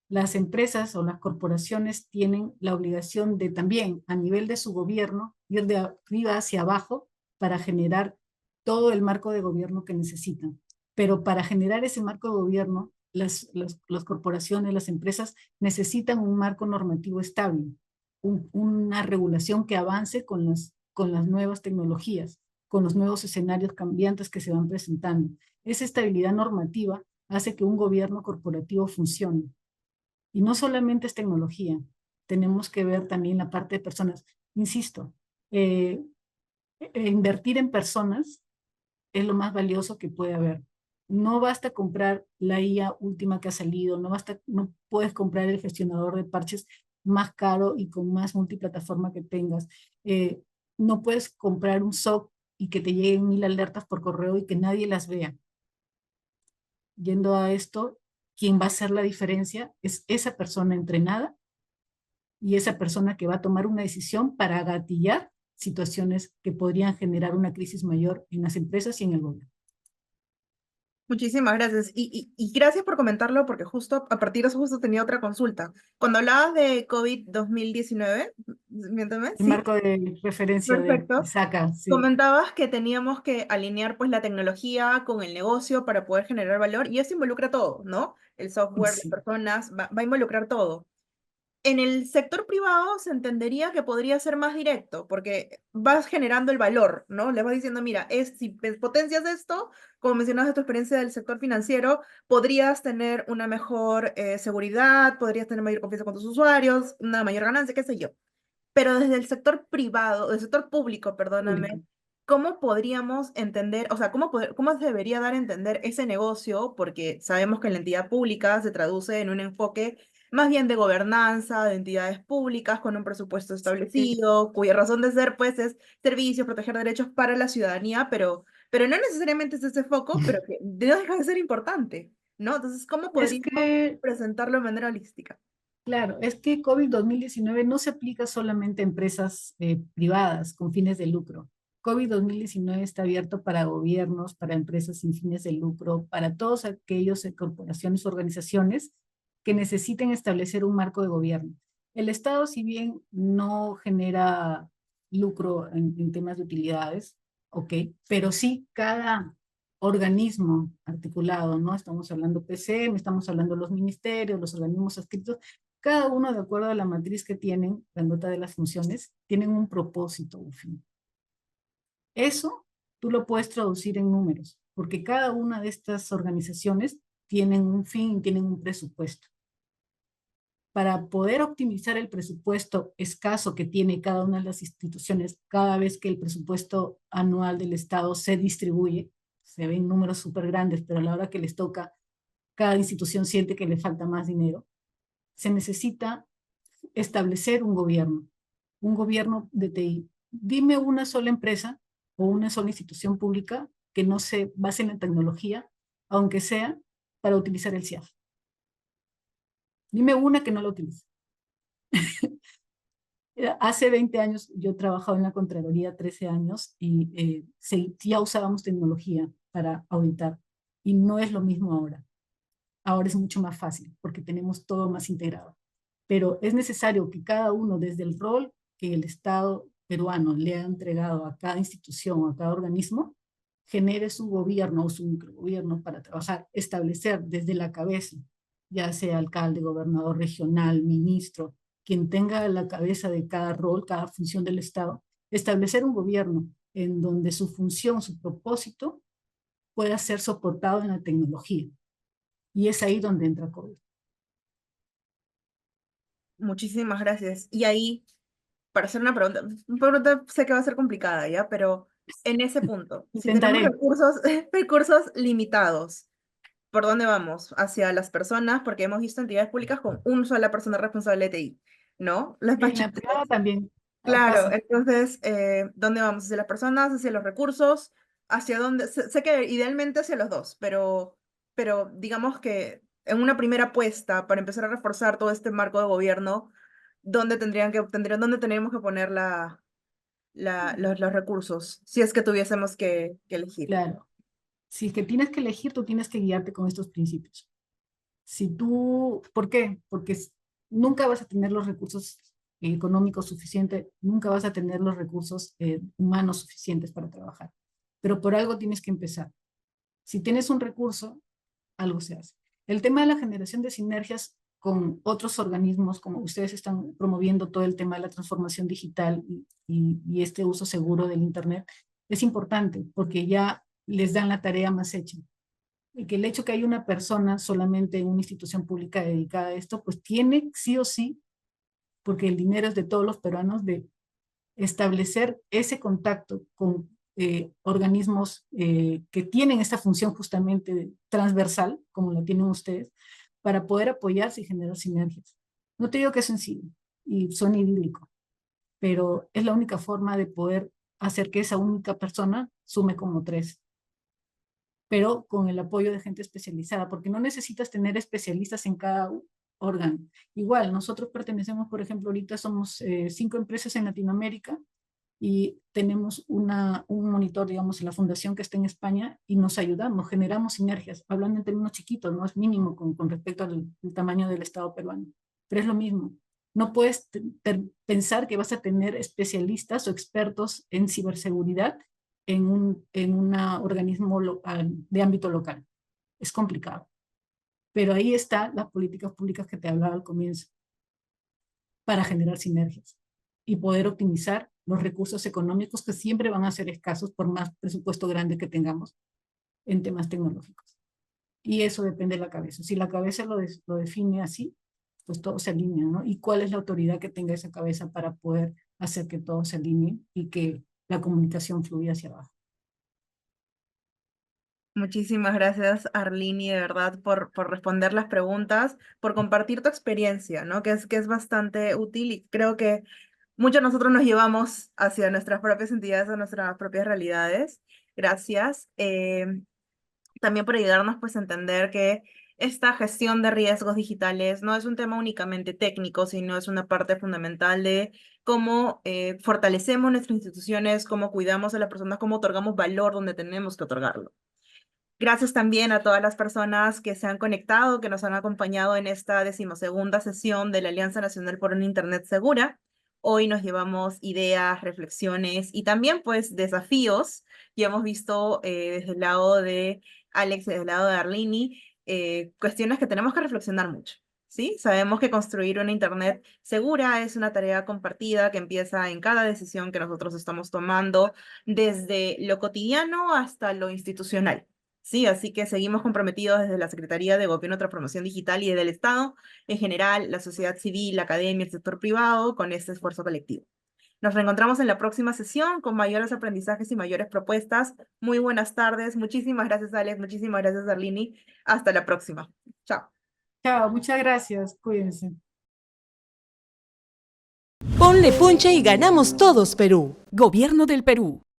Las empresas o las corporaciones tienen la obligación de también, a nivel de su gobierno, ir de arriba hacia abajo para generar todo el marco de gobierno que necesitan. Pero para generar ese marco de gobierno, las corporaciones, las empresas necesitan un marco normativo estable, una regulación que avance con las nuevas tecnologías, con los nuevos escenarios cambiantes que se van presentando. Esa estabilidad normativa hace que un gobierno corporativo funcione. Y no solamente es tecnología, tenemos que ver también la parte de personas. Insisto, eh, invertir en personas es lo más valioso que puede haber. No basta comprar la IA última que ha salido, no puedes comprar el gestionador de parches más caro y con más multiplataforma que tengas. No puedes comprar un SOC y que te lleguen 1000 alertas por correo y que nadie las vea. Yendo a esto, quien va a hacer la diferencia es esa persona entrenada y esa persona que va a tomar una decisión para gatillar situaciones que podrían generar una crisis mayor en las empresas y en el gobierno. Muchísimas gracias. Y gracias por comentarlo porque justo a partir de eso justo tenía otra consulta. Cuando hablabas de COVID 2019, miéntame, El sí, marco de referencia de perfecto. SACA, sí. Comentabas que teníamos que alinear pues la tecnología con el negocio para poder generar valor y eso involucra todo, ¿no? El software, las Sí. personas, va a involucrar todo. En el sector privado se entendería que podría ser más directo, porque vas generando el valor, ¿no? Le vas diciendo, mira, si potencias esto, como mencionabas de tu experiencia del sector financiero, podrías tener una mejor seguridad, podrías tener mayor confianza con tus usuarios, una mayor ganancia, qué sé yo. Pero desde el sector privado, del sector público, Público. perdóname, ¿cómo podríamos entender, o sea, cómo se debería dar a entender ese negocio? Porque sabemos que en la entidad pública se traduce en un enfoque más bien de gobernanza, de entidades públicas con un presupuesto establecido, cuya razón de ser, pues, es servicios, proteger derechos para la ciudadanía, pero no necesariamente es ese foco, pero que no deja de ser importante, ¿no? Entonces, ¿cómo Es podríamos que, presentarlo de manera holística? claro, es que COVID 2019 no se aplica solamente a empresas privadas con fines de lucro. COVID 2019 está abierto para gobiernos, para empresas sin fines de lucro, para todos aquellos corporaciones, organizaciones que necesiten establecer un marco de gobierno. El Estado, si bien no genera lucro en temas de utilidades, ok, pero sí cada organismo articulado, ¿no? Estamos hablando PCM, estamos hablando de los ministerios, los organismos adscritos, cada uno, de acuerdo a la matriz que tienen, la nota de las funciones, tienen un propósito, un fin. Eso tú lo puedes traducir en números, porque cada una de estas organizaciones tienen un fin, tienen un presupuesto. Para poder optimizar el presupuesto escaso que tiene cada una de las instituciones, cada vez que el presupuesto anual del Estado se distribuye, se ven números súper grandes, pero a la hora que les toca, cada institución siente que le falta más dinero, se necesita establecer un gobierno de TI. Dime una sola empresa o una sola institución pública que no se base en la tecnología, aunque sea para utilizar el CIAF. Dime una que no lo utilice. Hace 20 años yo he trabajado en la Contraloría, 13 años, y ya usábamos tecnología para auditar. Y no es lo mismo ahora. Ahora es mucho más fácil porque tenemos todo más integrado. Pero es necesario que cada uno, desde el rol que el Estado peruano le ha entregado a cada institución o a cada organismo, genere su gobierno o su microgobierno para trabajar, establecer desde la cabeza, ya sea alcalde, gobernador regional, ministro, quien tenga a la cabeza de cada rol, cada función del Estado, establecer un gobierno en donde su función, su propósito pueda ser soportado en la tecnología. Y es ahí donde entra COVID. Muchísimas gracias. Y ahí, para hacer una pregunta sé que va a ser complicada, ¿ya? Pero en ese punto, si tenemos Intentaré. recursos limitados, ¿por dónde vamos? Hacia las personas, porque hemos visto entidades públicas con una sola persona responsable de TI, ¿no? Los Y en la privada también Claro, pasa. entonces, ¿dónde vamos? ¿Hacia las personas, hacia los recursos? ¿Hacia dónde? Sé que idealmente hacia los dos, pero digamos que en una primera apuesta para empezar a reforzar todo este marco de gobierno, ¿dónde tendríamos que poner los recursos? Si es que tuviésemos que elegir. Claro. Si es que tienes que elegir, tú tienes que guiarte con estos principios. Si tú, ¿por qué? Porque nunca vas a tener los recursos económicos suficientes, nunca vas a tener los recursos humanos suficientes para trabajar. Pero por algo tienes que empezar. Si tienes un recurso, algo se hace. El tema de la generación de sinergias con otros organismos, como ustedes están promoviendo todo el tema de la transformación digital y este uso seguro del Internet, es importante porque ya les dan la tarea más hecha. Y que el hecho que hay una persona solamente en una institución pública dedicada a esto, pues tiene sí o sí, porque el dinero es de todos los peruanos, de establecer ese contacto con organismos que tienen esta función justamente transversal, como la tienen ustedes, para poder apoyarse y generar sinergias. No te digo que es sencillo y son idílico, pero es la única forma de poder hacer que esa única persona sume como tres, pero con el apoyo de gente especializada, porque no necesitas tener especialistas en cada órgano. Igual, nosotros pertenecemos, por ejemplo, ahorita somos 5 empresas en Latinoamérica y tenemos un monitor, digamos, en la fundación que está en España y nos ayudamos, generamos sinergias, hablando en términos chiquitos, no es mínimo con respecto al tamaño del Estado peruano, pero es lo mismo. No puedes pensar que vas a tener especialistas o expertos en ciberseguridad en un organismo local, de ámbito local. Es complicado. Pero ahí están las políticas públicas que te hablaba al comienzo, para generar sinergias y poder optimizar los recursos económicos que siempre van a ser escasos por más presupuesto grande que tengamos en temas tecnológicos. Y eso depende de la cabeza. Si la cabeza lo define así, pues todo se alinea, ¿no? ¿Y cuál es la autoridad que tenga esa cabeza para poder hacer que todo se alinee y que la comunicación fluya hacia abajo? Muchísimas gracias, Arlini, de verdad, por responder las preguntas, por compartir tu experiencia, ¿no? Que es bastante útil y creo que muchos de nosotros nos llevamos hacia nuestras propias entidades, a nuestras propias realidades. Gracias. También por ayudarnos pues a entender que esta gestión de riesgos digitales no es un tema únicamente técnico, sino es una parte fundamental de cómo fortalecemos nuestras instituciones, cómo cuidamos a las personas, cómo otorgamos valor donde tenemos que otorgarlo. Gracias también a todas las personas que se han conectado, que nos han acompañado en esta 12ª sesión de la Alianza Nacional por una Internet Segura. Hoy nos llevamos ideas, reflexiones y también pues desafíos. Ya hemos visto desde el lado de Alex y desde el lado de Arlini cuestiones que tenemos que reflexionar mucho. ¿Sí? Sabemos que construir una Internet segura es una tarea compartida que empieza en cada decisión que nosotros estamos tomando, desde lo cotidiano hasta lo institucional. Sí, así que seguimos comprometidos desde la Secretaría de Gobierno y Transformación Digital y desde el Estado, en general, la sociedad civil, la academia, el sector privado, con este esfuerzo colectivo. Nos reencontramos en la próxima sesión con mayores aprendizajes y mayores propuestas. Muy buenas tardes. Muchísimas gracias, Alex. Muchísimas gracias, Arlini. Hasta la próxima. Chao. Chao, muchas gracias. Cuídense. Ponle punche y ganamos todos, Perú. Gobierno del Perú.